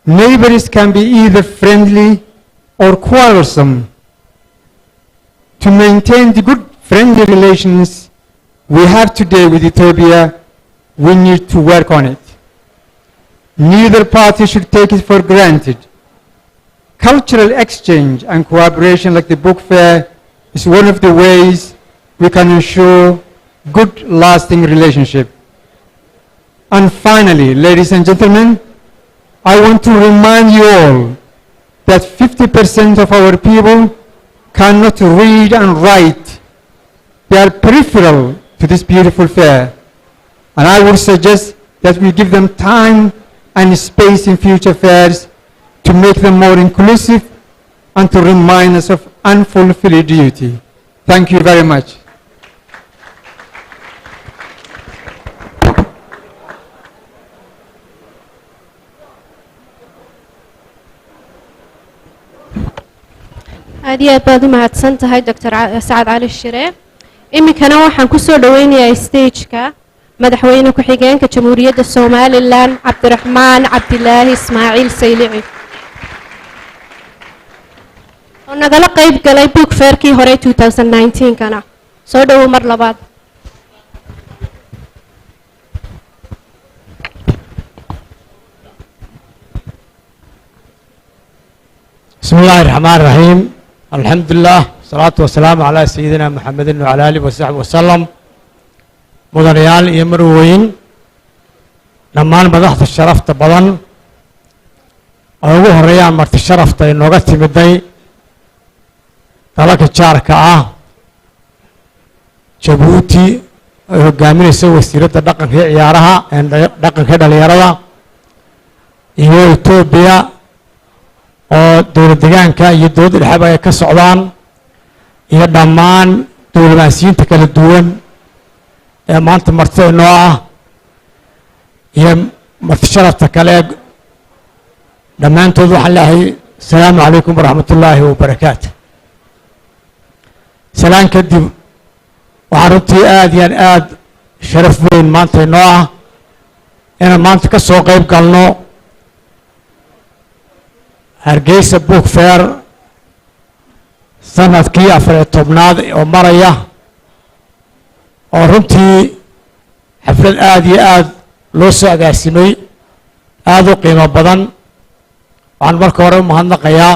neighbors can be either friendly or quarrelsome. To maintain the good friendly relations we have today with Ethiopia, we need to work on it. Neither party should take it for granted. Cultural exchange and cooperation like the book fair is one of the ways we can ensure good lasting relationship. And finally, ladies and gentlemen, I want to remind you all that 50% of our people cannot read and write. They are peripheral to this beautiful fair. And I would suggest that we give them time and space in future fairs to make them more inclusive and to remind us of unfulfilled duty. Thank you very much. aad iyo aad baad u mahadsan tahay Dr. Saad Cali Shire. Iminkana waxaan ku soo dhaweynayaa stage-ka madaxweyne ku-xigeenka Jamhuuriyadda Somaliland Cabdiraxmaan Cabdilaahi Ismaaciil Saylici oo nagala qayb galay book fair-kii hore 2019-kana. soo dhawow mar labaad. بسم الله الرحمن الرحيم الحمد لله والصلاة والسلام على سيدنا محمد وعلى آله وصحبه وسلم مدنيال يمروين لما مدحت الشرف بدن أوجه الريان مرت الشرف إنه قتي مدي طلق الشاركة جبوتي قامين يسوي سيرة دقن في عيارها دقن كذا ليارها يوتوبيا oo dowladdeegaanka iyo dowladda dhexeba ay ka socdaan iyo dhammaan dowladmaasiyiinta kala duwan ee maanta martida inoo ah iyo marti sharafta kale dhammaantood waxaan leeyahay asalaamu calaykum waraxmatullaahi wabarakaatu salaan kadib waxaan runtii aad iyo aad sharaf weyn maanta inoo ah inaan maanta ka soo qayb galno Hargeisa Book Fair sanadkii 14aad oo maraya oo runtii xaflad aad iyo aad loo soo agaasimay aad u qiimo badan waxaan marka hore u mahadnaqayaa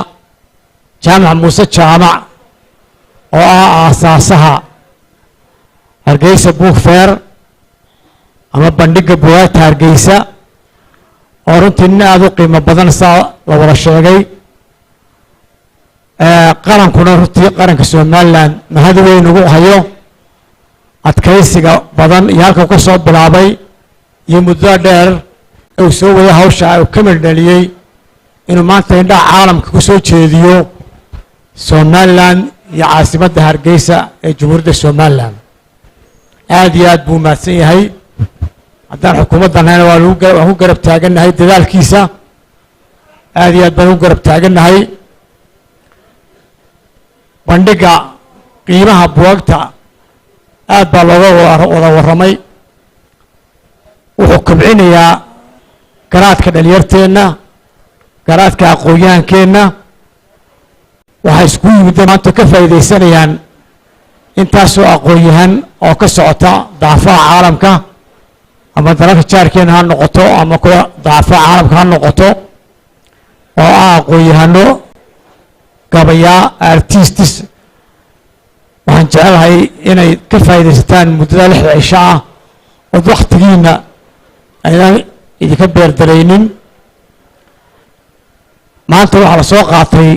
jaamac muuse jaamac oo ah aasaasaha Hargeisa Book Fair ama bandhigga buugaagta Hargeysa oo runtii nin aad u qiimo badan saa la wada sheegay qarankuna runtii qaranka Somaliland mahad weyn ugu hayo adkaysiga badan iyo halka ka soo bilaabay iyo muddo dheer uu soo wada hawsha uu ka meeldhaliyay inuu maanta indhaha caalamka ku soo jeediyo Somaliland iyo caasimadda Hargeysa ee Jamhuuriyadda Somaliland aad iyo aad buu mahadsan yahay haddaan xukuumaddanayna waan ku garab taagannahay dadaalkiisa aad iyo aad baan u garab taagannahay bandhigga qiimaha buugagta aad baa looga wada warramay wuxuu kobcinayaa garaadka dhalinyarteenna garaadka aqoon-yahankeenna waxay isku yimid maanta ka faa'iidaysanayaan intaasoo aqoon-yahan oo ka socota daafaha caalamka ama dalalka jaarkeena ha noqoto ama kuwa daafaha caalamka ha noqoto oo ah aqoon-yahano gabayaa artistis waxaan jecelahay inay ka faa'iidaysataan muddada 6 cisho ah oo waqtigiina ayaan idinka beerdaraynin maanta waxaa la soo qaatay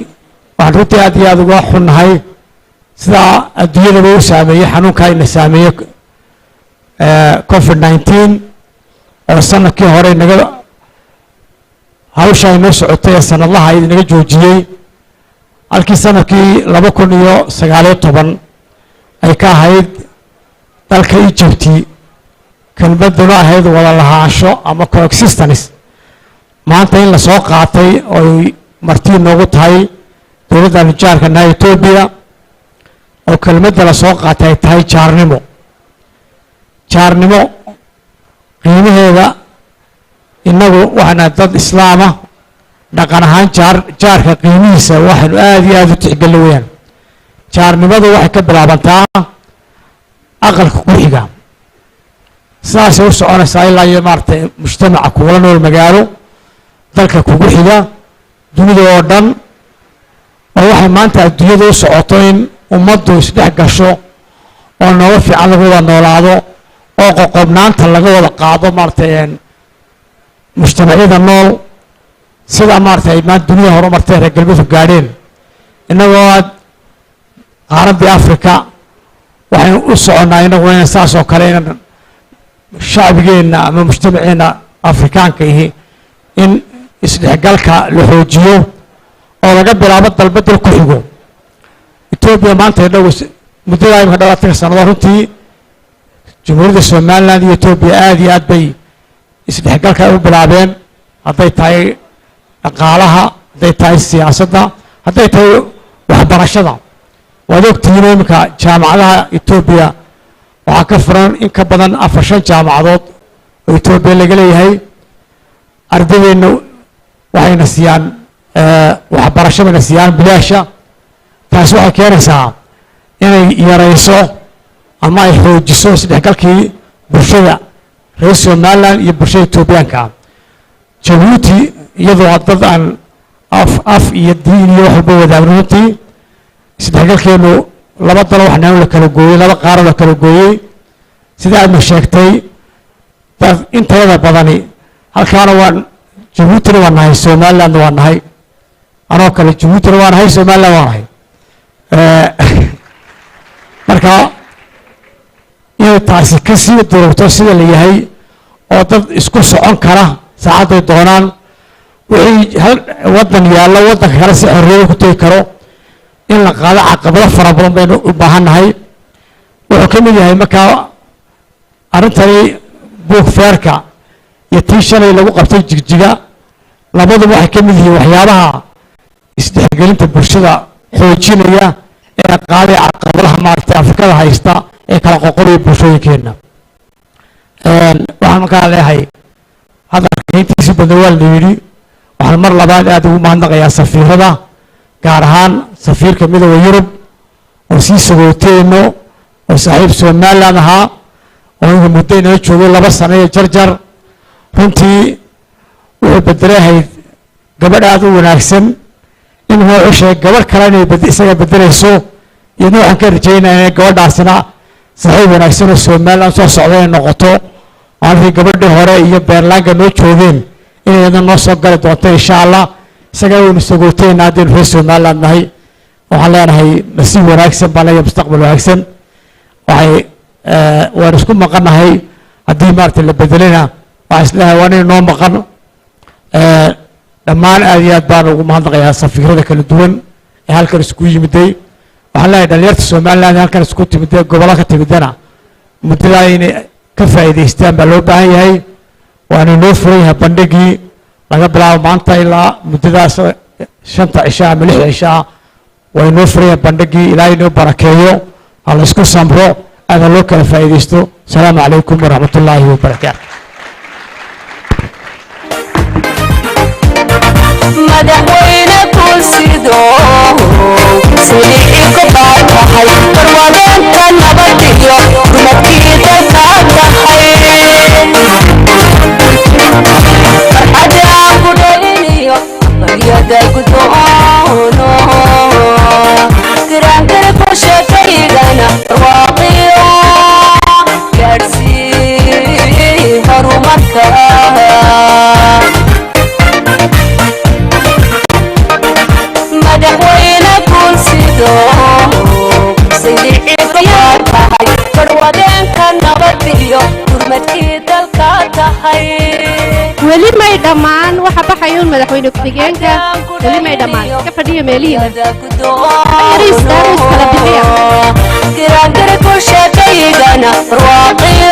waxaan runtii aad iyo aad uga xunnahay sidaa adduunyadaba u saameeyey xanuunkaa ina saameeyey COVID-19 oo sanadkii hore naga hawsha inoo socotay ee sanadlaha inaga joojiyey halkii sanadkii 2019 ay ka ahayd dalka Egypt kelmaduna ahayd wada lahaansho ama coexistence maanta in la soo qaatay oo martii noogu tahay dowladda nijaarka Ethiopia oo kelmadda la soo qaatay tahay jaarnimo qiimaheeda inagu waxaana dad islaama dhaqan ahaan jaarka qiimihiisa waxaanu aad iyo aad u tixgelin weeyaan jaarnimadu waxay ka bilaabantaa aqalka ku xiga sidaasay u soconaysaa ilaa iyo maaragtay mujtamaca kugula nool magaalo dalka kugu xiga dunida oo dhan oo waxay maanta adduunyada u socoto in ummaddu isdhex gasho oo nolol fiican lagu wada noolaado oo qoqobnaanta laga wada qaado maaragtay mujtamacyada nool sida maaragtay maanta dunida horumartay reer galbeedku gaadheen innagoo qaaraddii Afrika waxaynu u soconnaa inaguna inaan saas oo kale inaan shacbigeenna ama mujtamaceenna Afrikaanka ihi in isdhexgalka la xoojiyo oo laga bilaabo dalbadal ku xigo Ethiopia maanta inagu muddada imika 20 sano runtii Jamhuuriyadda Somaliland iyo Ethiopia aad iyo aad bay isdhexgalka u bilaabeen hadday tahay dhaqaalaha hadday tahay siyaasadda hadday tahay waxbarashada waad ogtihiin imika jaamacadaha Ethiopia waxaa ka furan in ka badan 4 jaamacadood oo Ethiopia laga leeyahay ardaydeena waxayna siiyaan waxbarashadana siiyaan bilaasha taas waxay keenaysaa inay yarayso ama ay xoojiso isdhexgalkii bulshada reer Somaliland iyo bulshada Ethiopiaanka Djibouti iyadoo dad aan af iyo diin iyo waxba wadaagno runtii isdhexgalkeenu laba dalo waxnaan la kala gooyey laba qaaro la kala gooyey sida aadna sheegtay dad intayada badani halkaana waan Jabuutina waan nahay Somalilandna waan nahay anoo kale Jabuutina waan nahay Somaliland waan nahay marka inay taasi ka sii durugto sida la yahay oo dad isku socon kara saacaday doonaan wixii hal wadan yaalla wadanka kale si xorriyad ku tagi karo in la qaado caqabado fara badan baynu u baahannahay wuxuu ka mid yahay markaa arrintani book fairka iyo tii shalay lagu qabtay jigjiga labaduba waxay ka mid yihiin waxyaabaha isdhexgelinta bulshada xoojinaya ee qaaday caqabadaha maaragtay afrikada haysta ee kala qoqoraya bulshooyinkeenna waxaan markaa leeyahay hadalka intiisi badan waa la yidhi waxaan mar labaad aad ugu mahadnaqayaa safiirada gaar ahaan safiirka midowda Yurub oo sii sagooteeno oo saaxiib Somaliland ahaa oo inuu muddo inoo joogay 2 sano iyo jarjar runtii wuxuu bedelahay gabadh aad u wanaagsan in uu cushay gabadh kale inay isaga bedelayso iyo waxaan ka rajaynayaa in gabadhaasina saaxiib wanaagsan oo Somaliland soo socday ay noqoto halkii gabadhii hore iyo beerlaanka noo joogeen inay noo soo gali doonto insha Allah isaga uu sagooteena hadii reer Somaliland nahay waxaan leenahay nasiib wanaagsan baa leeyahay mustaqbal wanaagsan waxay waan isku maqanahay haddii maartay la bedelina waxa islaha waan inoo maqan dhammaan aad iyo aad baan ugu mahadnaqayaa safiirada kala duwan ee halkan isku yimiday waxaan leeyahay dhalinyarta Somaliland halkan isku timiday gobolka ka timidana muddada inay ka faa'iideystaan baa loo baahan yahay waan inoo furan yahay bandhigii laga bilaabo maanta ilaa muddadaas 5 cisho ama 6 cisho waa inoo furan yahay bandhigii ilaahay inoo barakeeyo alla isku samro aada loo kala faa'iideysto salaamu calaykum waraxmatullaahi wabarakaatu madaxweyne kursido sidii ku baaqahay barwaaqeynta nabad iyo rumadkii dalka tahay farxada ku dhaliniyo baryada ku doono garaangara ku sheekaygana barwaaqiyo gaadhsii horumarka madaxweyne kursido sidii ku tahay barwaaqeynta nabad iyo rumadkii dalka tahay weli may dhammaan waxa baxayuun madaxweyne ku-xigeenka weli may dhammaan ka fadhiya meelihiina garaangara ku sheekaygana barwaaqiyo